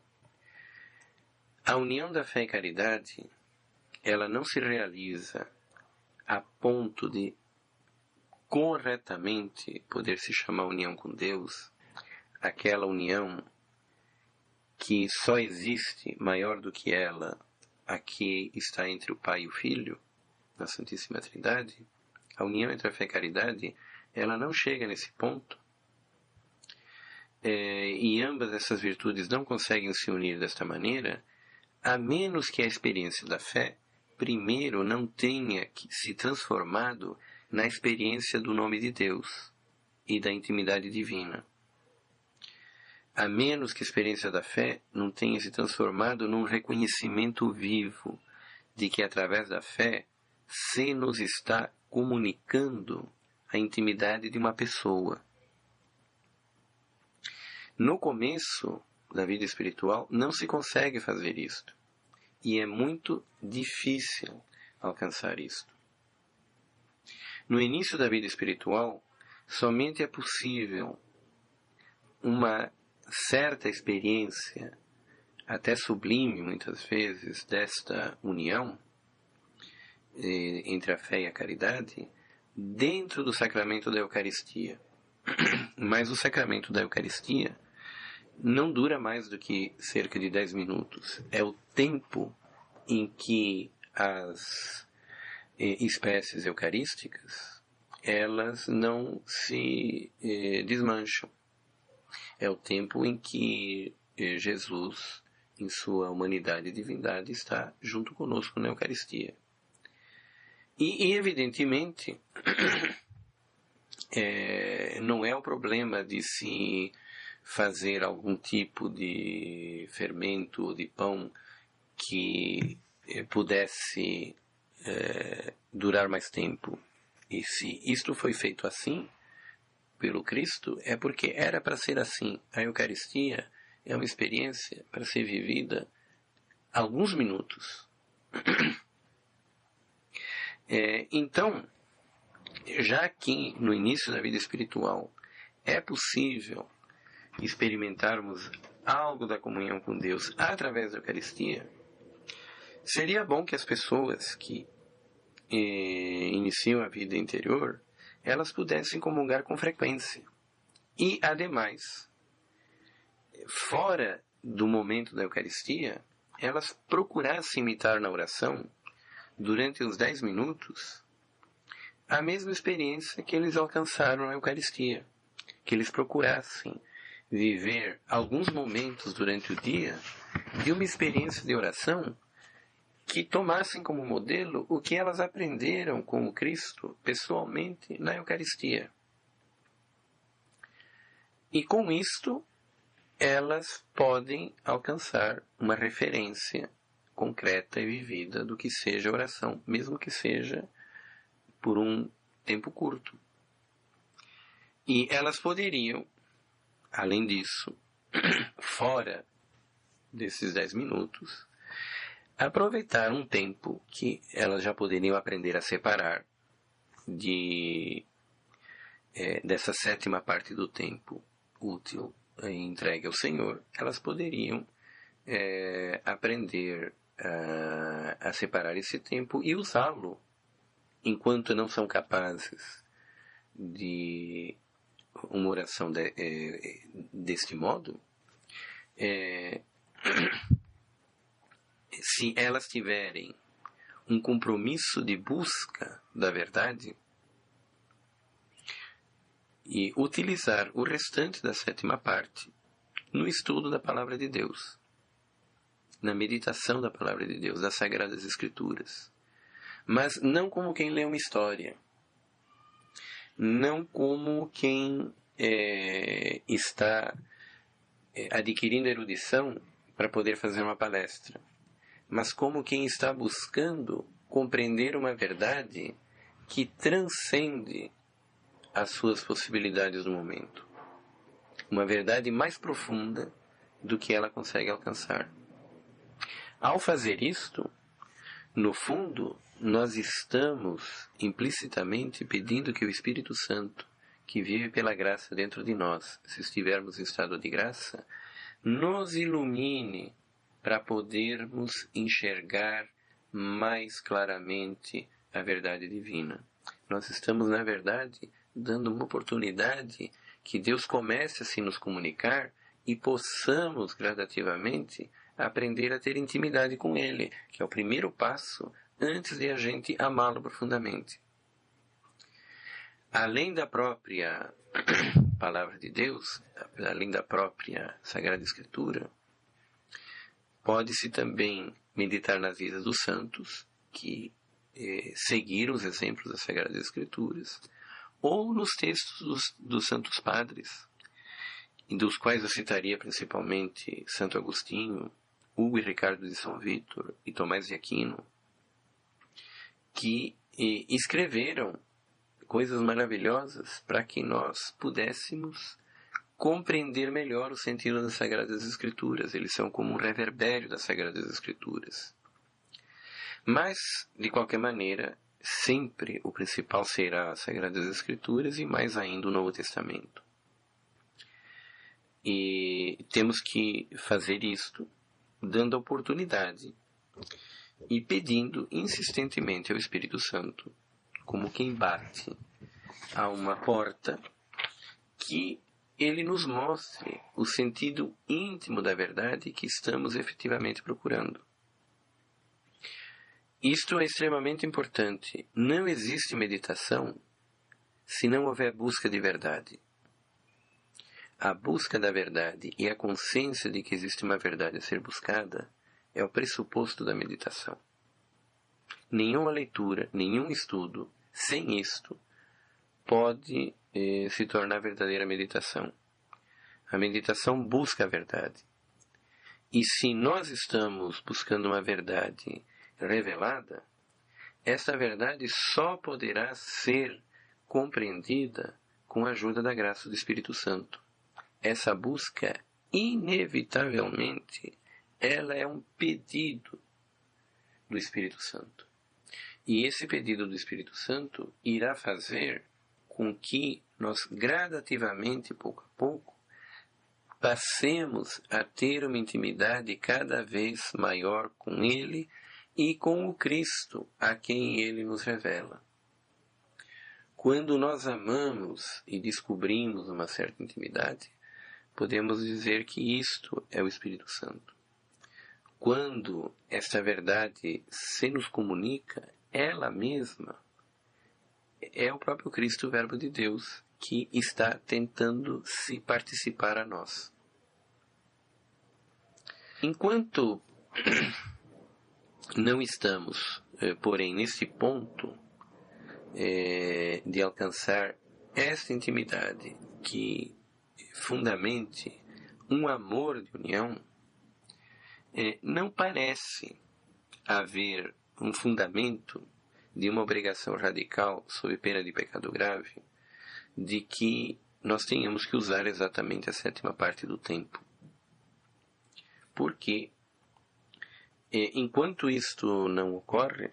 A união da fé e caridade, ela não se realiza a ponto de corretamente poder se chamar união com Deus, aquela união que só existe maior do que ela, a que está entre o Pai e o Filho, na Santíssima Trindade. A união entre a fé e a caridade, ela não chega nesse ponto, e ambas essas virtudes não conseguem se unir desta maneira, a menos que a experiência da fé, primeiro, não tenha se transformado na experiência do nome de Deus e da intimidade divina. A menos que a experiência da fé não tenha se transformado num reconhecimento vivo de que, através da fé, se nos está comunicando a intimidade de uma pessoa. No começo da vida espiritual, não se consegue fazer isto. E é muito difícil alcançar isto. No início da vida espiritual, somente é possível uma certa experiência, até sublime muitas vezes, desta união entre a fé e a caridade, dentro do sacramento da Eucaristia. Mas o sacramento da Eucaristia não dura mais do que cerca de 10 minutos. É o tempo em que as espécies eucarísticas, elas não se desmancham. É o tempo em que Jesus, em sua humanidade e divindade, está junto conosco na Eucaristia. E evidentemente, não é o problema de se fazer algum tipo de fermento de pão que pudesse durar mais tempo. E se isto foi feito assim pelo Cristo, é porque era para ser assim. A Eucaristia é uma experiência para ser vivida alguns minutos. Então, já que no início da vida espiritual é possível experimentarmos algo da comunhão com Deus através da Eucaristia, seria bom que as pessoas que iniciam a vida interior, elas pudessem comungar com frequência. E, ademais, fora do momento da Eucaristia, elas procurassem imitar na oração, durante os 10 minutos, a mesma experiência que eles alcançaram na Eucaristia. Que eles procurassem viver alguns momentos durante o dia de uma experiência de oração que tomassem como modelo o que elas aprenderam com o Cristo pessoalmente na Eucaristia. E com isto, elas podem alcançar uma referência concreta e vivida do que seja oração, mesmo que seja por um tempo curto. E elas poderiam, além disso, fora desses 10 minutos, aproveitar um tempo que elas já poderiam aprender a separar dessa 7ª parte do tempo útil entregue ao Senhor. Elas poderiam aprender a separar esse tempo e usá-lo enquanto não são capazes de uma oração deste modo. Se elas tiverem um compromisso de busca da verdade, e utilizar o restante da sétima parte no estudo da Palavra de Deus, na meditação da Palavra de Deus, das Sagradas Escrituras, mas não como quem lê uma história, não como quem está adquirindo erudição para poder fazer uma palestra, mas como quem está buscando compreender uma verdade que transcende as suas possibilidades do momento. Uma verdade mais profunda do que ela consegue alcançar. Ao fazer isto, no fundo, nós estamos implicitamente pedindo que o Espírito Santo, que vive pela graça dentro de nós, se estivermos em estado de graça, nos ilumine para podermos enxergar mais claramente a verdade divina. Nós estamos, na verdade, dando uma oportunidade que Deus comece a se nos comunicar e possamos gradativamente aprender a ter intimidade com Ele, que é o primeiro passo antes de a gente amá-lo profundamente. Além da própria Palavra de Deus, além da própria Sagrada Escritura, pode-se também meditar nas vidas dos santos, que seguiram os exemplos das Sagradas Escrituras, ou nos textos dos Santos Padres, dos quais eu citaria principalmente Santo Agostinho, Hugo e Ricardo de São Vítor e Tomás de Aquino, que escreveram coisas maravilhosas para que nós pudéssemos compreender melhor o sentido das Sagradas Escrituras. Eles são como um reverbério das Sagradas Escrituras. Mas, de qualquer maneira, sempre o principal será as Sagradas Escrituras e mais ainda o Novo Testamento. E temos que fazer isto dando a oportunidade e pedindo insistentemente ao Espírito Santo, como quem bate a uma porta, que ele nos mostre o sentido íntimo da verdade que estamos efetivamente procurando. Isto é extremamente importante. Não existe meditação se não houver busca de verdade. A busca da verdade e a consciência de que existe uma verdade a ser buscada é o pressuposto da meditação. Nenhuma leitura, nenhum estudo, sem isto, pode se tornar verdadeira meditação. A meditação busca a verdade. E se nós estamos buscando uma verdade revelada, essa verdade só poderá ser compreendida com a ajuda da graça do Espírito Santo. Essa busca, inevitavelmente, ela é um pedido do Espírito Santo. E esse pedido do Espírito Santo irá fazer com que nós gradativamente, pouco a pouco, passemos a ter uma intimidade cada vez maior com Ele e com o Cristo, a quem Ele nos revela. Quando nós amamos e descobrimos uma certa intimidade, podemos dizer que isto é o Espírito Santo. Quando esta verdade se nos comunica, ela mesma é o próprio Cristo, o Verbo de Deus, que está tentando se participar a nós. Enquanto não estamos, porém, nesse ponto de alcançar esta intimidade que fundamente um amor de união, não parece haver um fundamento de uma obrigação radical sob pena de pecado grave de que nós tenhamos que usar exatamente a sétima parte do tempo. Porque enquanto isto não ocorre,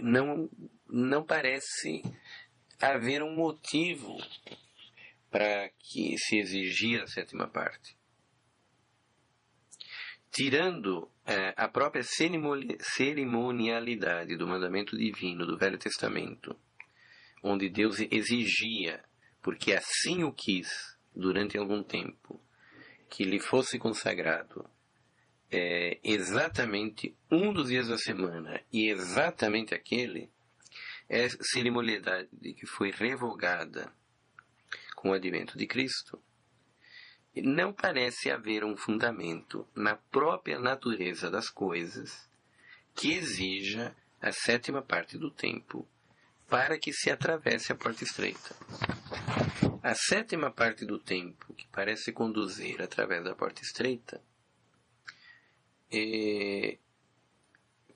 não parece haver um motivo para que se exigir a sétima parte. Tirando a própria cerimonialidade do mandamento divino do Velho Testamento, onde Deus exigia, porque assim o quis, durante algum tempo, que lhe fosse consagrado exatamente um dos dias da semana, e exatamente aquele, é cerimonialidade que foi revogada com o advento de Cristo. Não parece haver um fundamento na própria natureza das coisas que exija a 7ª parte do tempo para que se atravesse a porta estreita. A 7ª parte do tempo que parece conduzir através da porta estreita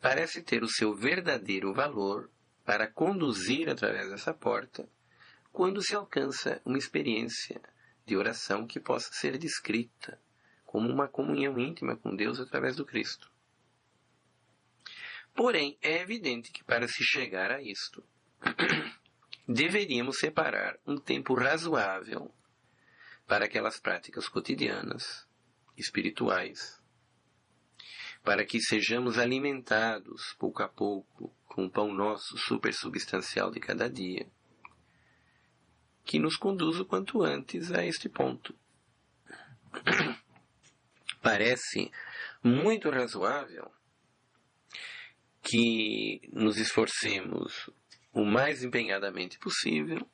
parece ter o seu verdadeiro valor para conduzir através dessa porta quando se alcança uma experiência de oração que possa ser descrita como uma comunhão íntima com Deus através do Cristo. Porém, é evidente que para se chegar a isto, deveríamos separar um tempo razoável para aquelas práticas cotidianas, espirituais, para que sejamos alimentados pouco a pouco com o pão nosso supersubstancial de cada dia, que nos conduz o quanto antes a este ponto. Parece muito razoável que nos esforcemos o mais empenhadamente possível,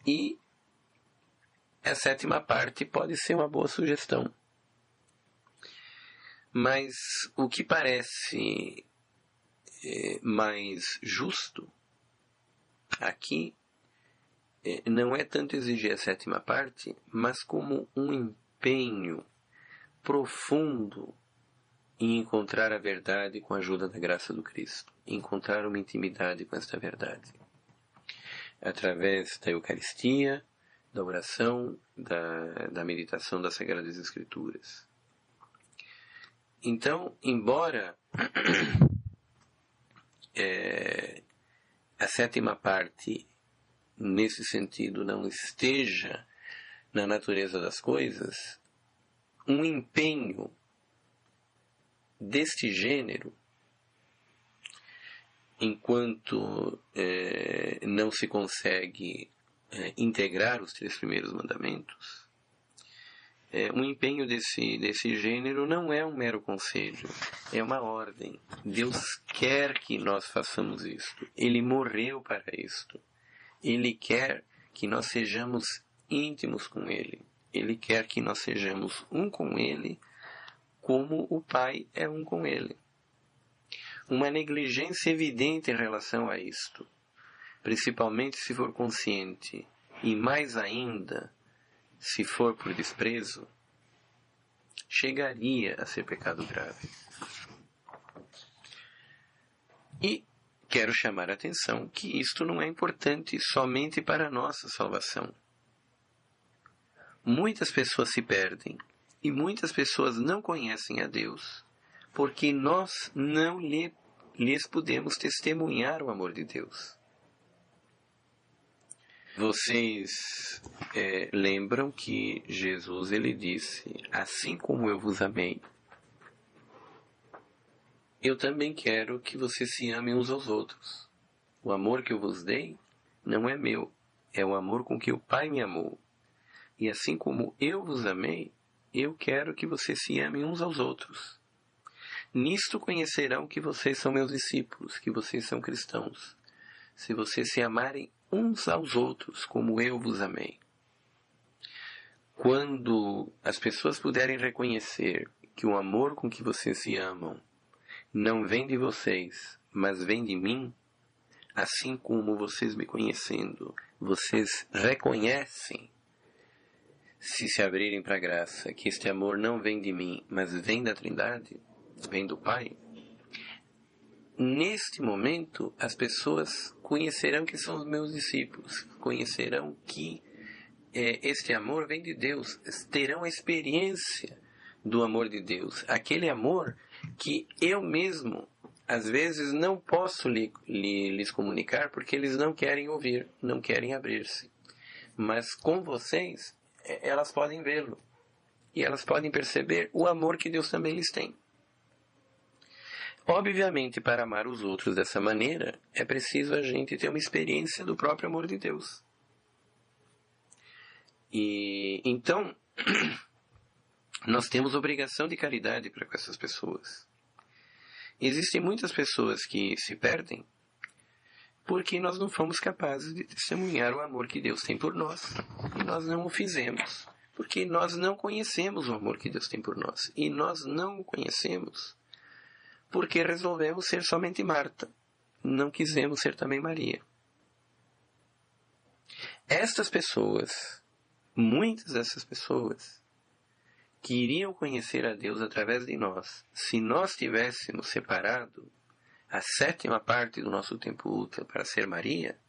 e a 7ª parte pode ser uma boa sugestão. Mas o que parece mais justo aqui não é tanto exigir a 7ª parte, mas como um empenho profundo em encontrar a verdade com a ajuda da graça do Cristo, encontrar uma intimidade com esta verdade, através da Eucaristia, da oração, da meditação das Sagradas Escrituras. Então, embora a 7ª parte nesse sentido não esteja na natureza das coisas, um empenho deste gênero, enquanto não se consegue integrar os 3 primeiros mandamentos, um empenho desse gênero não é um mero conselho, é uma ordem. Deus quer que nós façamos isto. Ele morreu para isto. Ele quer que nós sejamos íntimos com Ele. Ele quer que nós sejamos um com Ele, como o Pai é um com Ele. Uma negligência evidente em relação a isto, principalmente se for consciente, e mais ainda, se for por desprezo, chegaria a ser pecado grave. E quero chamar a atenção que isto não é importante somente para a nossa salvação. Muitas pessoas se perdem e muitas pessoas não conhecem a Deus porque nós não lhes podemos testemunhar o amor de Deus. Vocês lembram que Jesus ele disse: assim como eu vos amei, eu também quero que vocês se amem uns aos outros. O amor que eu vos dei não é meu, é o amor com que o Pai me amou. E assim como eu vos amei, eu quero que vocês se amem uns aos outros. Nisto conhecerão que vocês são meus discípulos, que vocês são cristãos, se vocês se amarem uns aos outros como eu vos amei. Quando as pessoas puderem reconhecer que o amor com que vocês se amam não vem de vocês, mas vem de mim, assim como vocês me conhecendo, vocês reconhecem, se abrirem para a graça, que este amor não vem de mim, mas vem da Trindade, vem do Pai, neste momento as pessoas conhecerão que são os meus discípulos, conhecerão que este amor vem de Deus, terão a experiência do amor de Deus, aquele amor que eu mesmo às vezes não posso lhes comunicar porque eles não querem ouvir, não querem abrir-se, mas com vocês elas podem vê-lo e elas podem perceber o amor que Deus também lhes tem. Obviamente, para amar os outros dessa maneira, é preciso a gente ter uma experiência do próprio amor de Deus. E então, nós temos obrigação de caridade para com essas pessoas. Existem muitas pessoas que se perdem porque nós não fomos capazes de testemunhar o amor que Deus tem por nós. E nós não o fizemos, porque nós não conhecemos o amor que Deus tem por nós. E nós não o conhecemos porque resolvemos ser somente Marta. Não quisemos ser também Maria. Estas pessoas, muitas dessas pessoas, que iriam conhecer a Deus através de nós, se nós tivéssemos separado a 7ª parte do nosso tempo útil para ser Maria,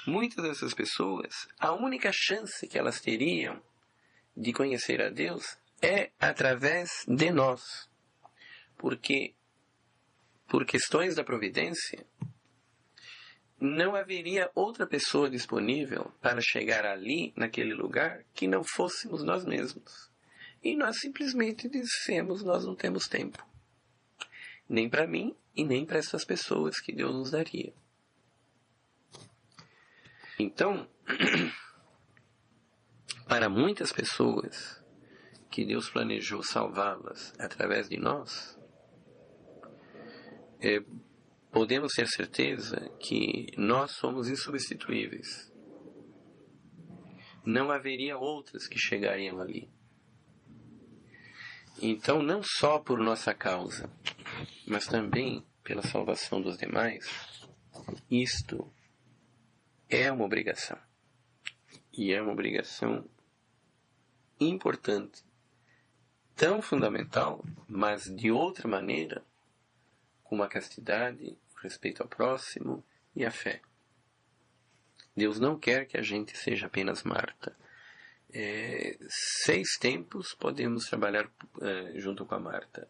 muitas dessas pessoas, a única chance que elas teriam de conhecer a Deus é através de nós. Porque, por questões da providência, não haveria outra pessoa disponível para chegar ali, naquele lugar, que não fôssemos nós mesmos. E nós simplesmente dissemos, nós não temos tempo. Nem para mim e nem para essas pessoas que Deus nos daria. Então, para muitas pessoas que Deus planejou salvá-las através de nós, podemos ter certeza que nós somos insubstituíveis. Não haveria outras que chegariam ali. Então, não só por nossa causa, mas também pela salvação dos demais, isto é uma obrigação. E é uma obrigação importante, tão fundamental, mas de outra maneira, com a castidade, o respeito ao próximo e a fé. Deus não quer que a gente seja apenas Marta. 6 tempos podemos trabalhar junto com a Marta.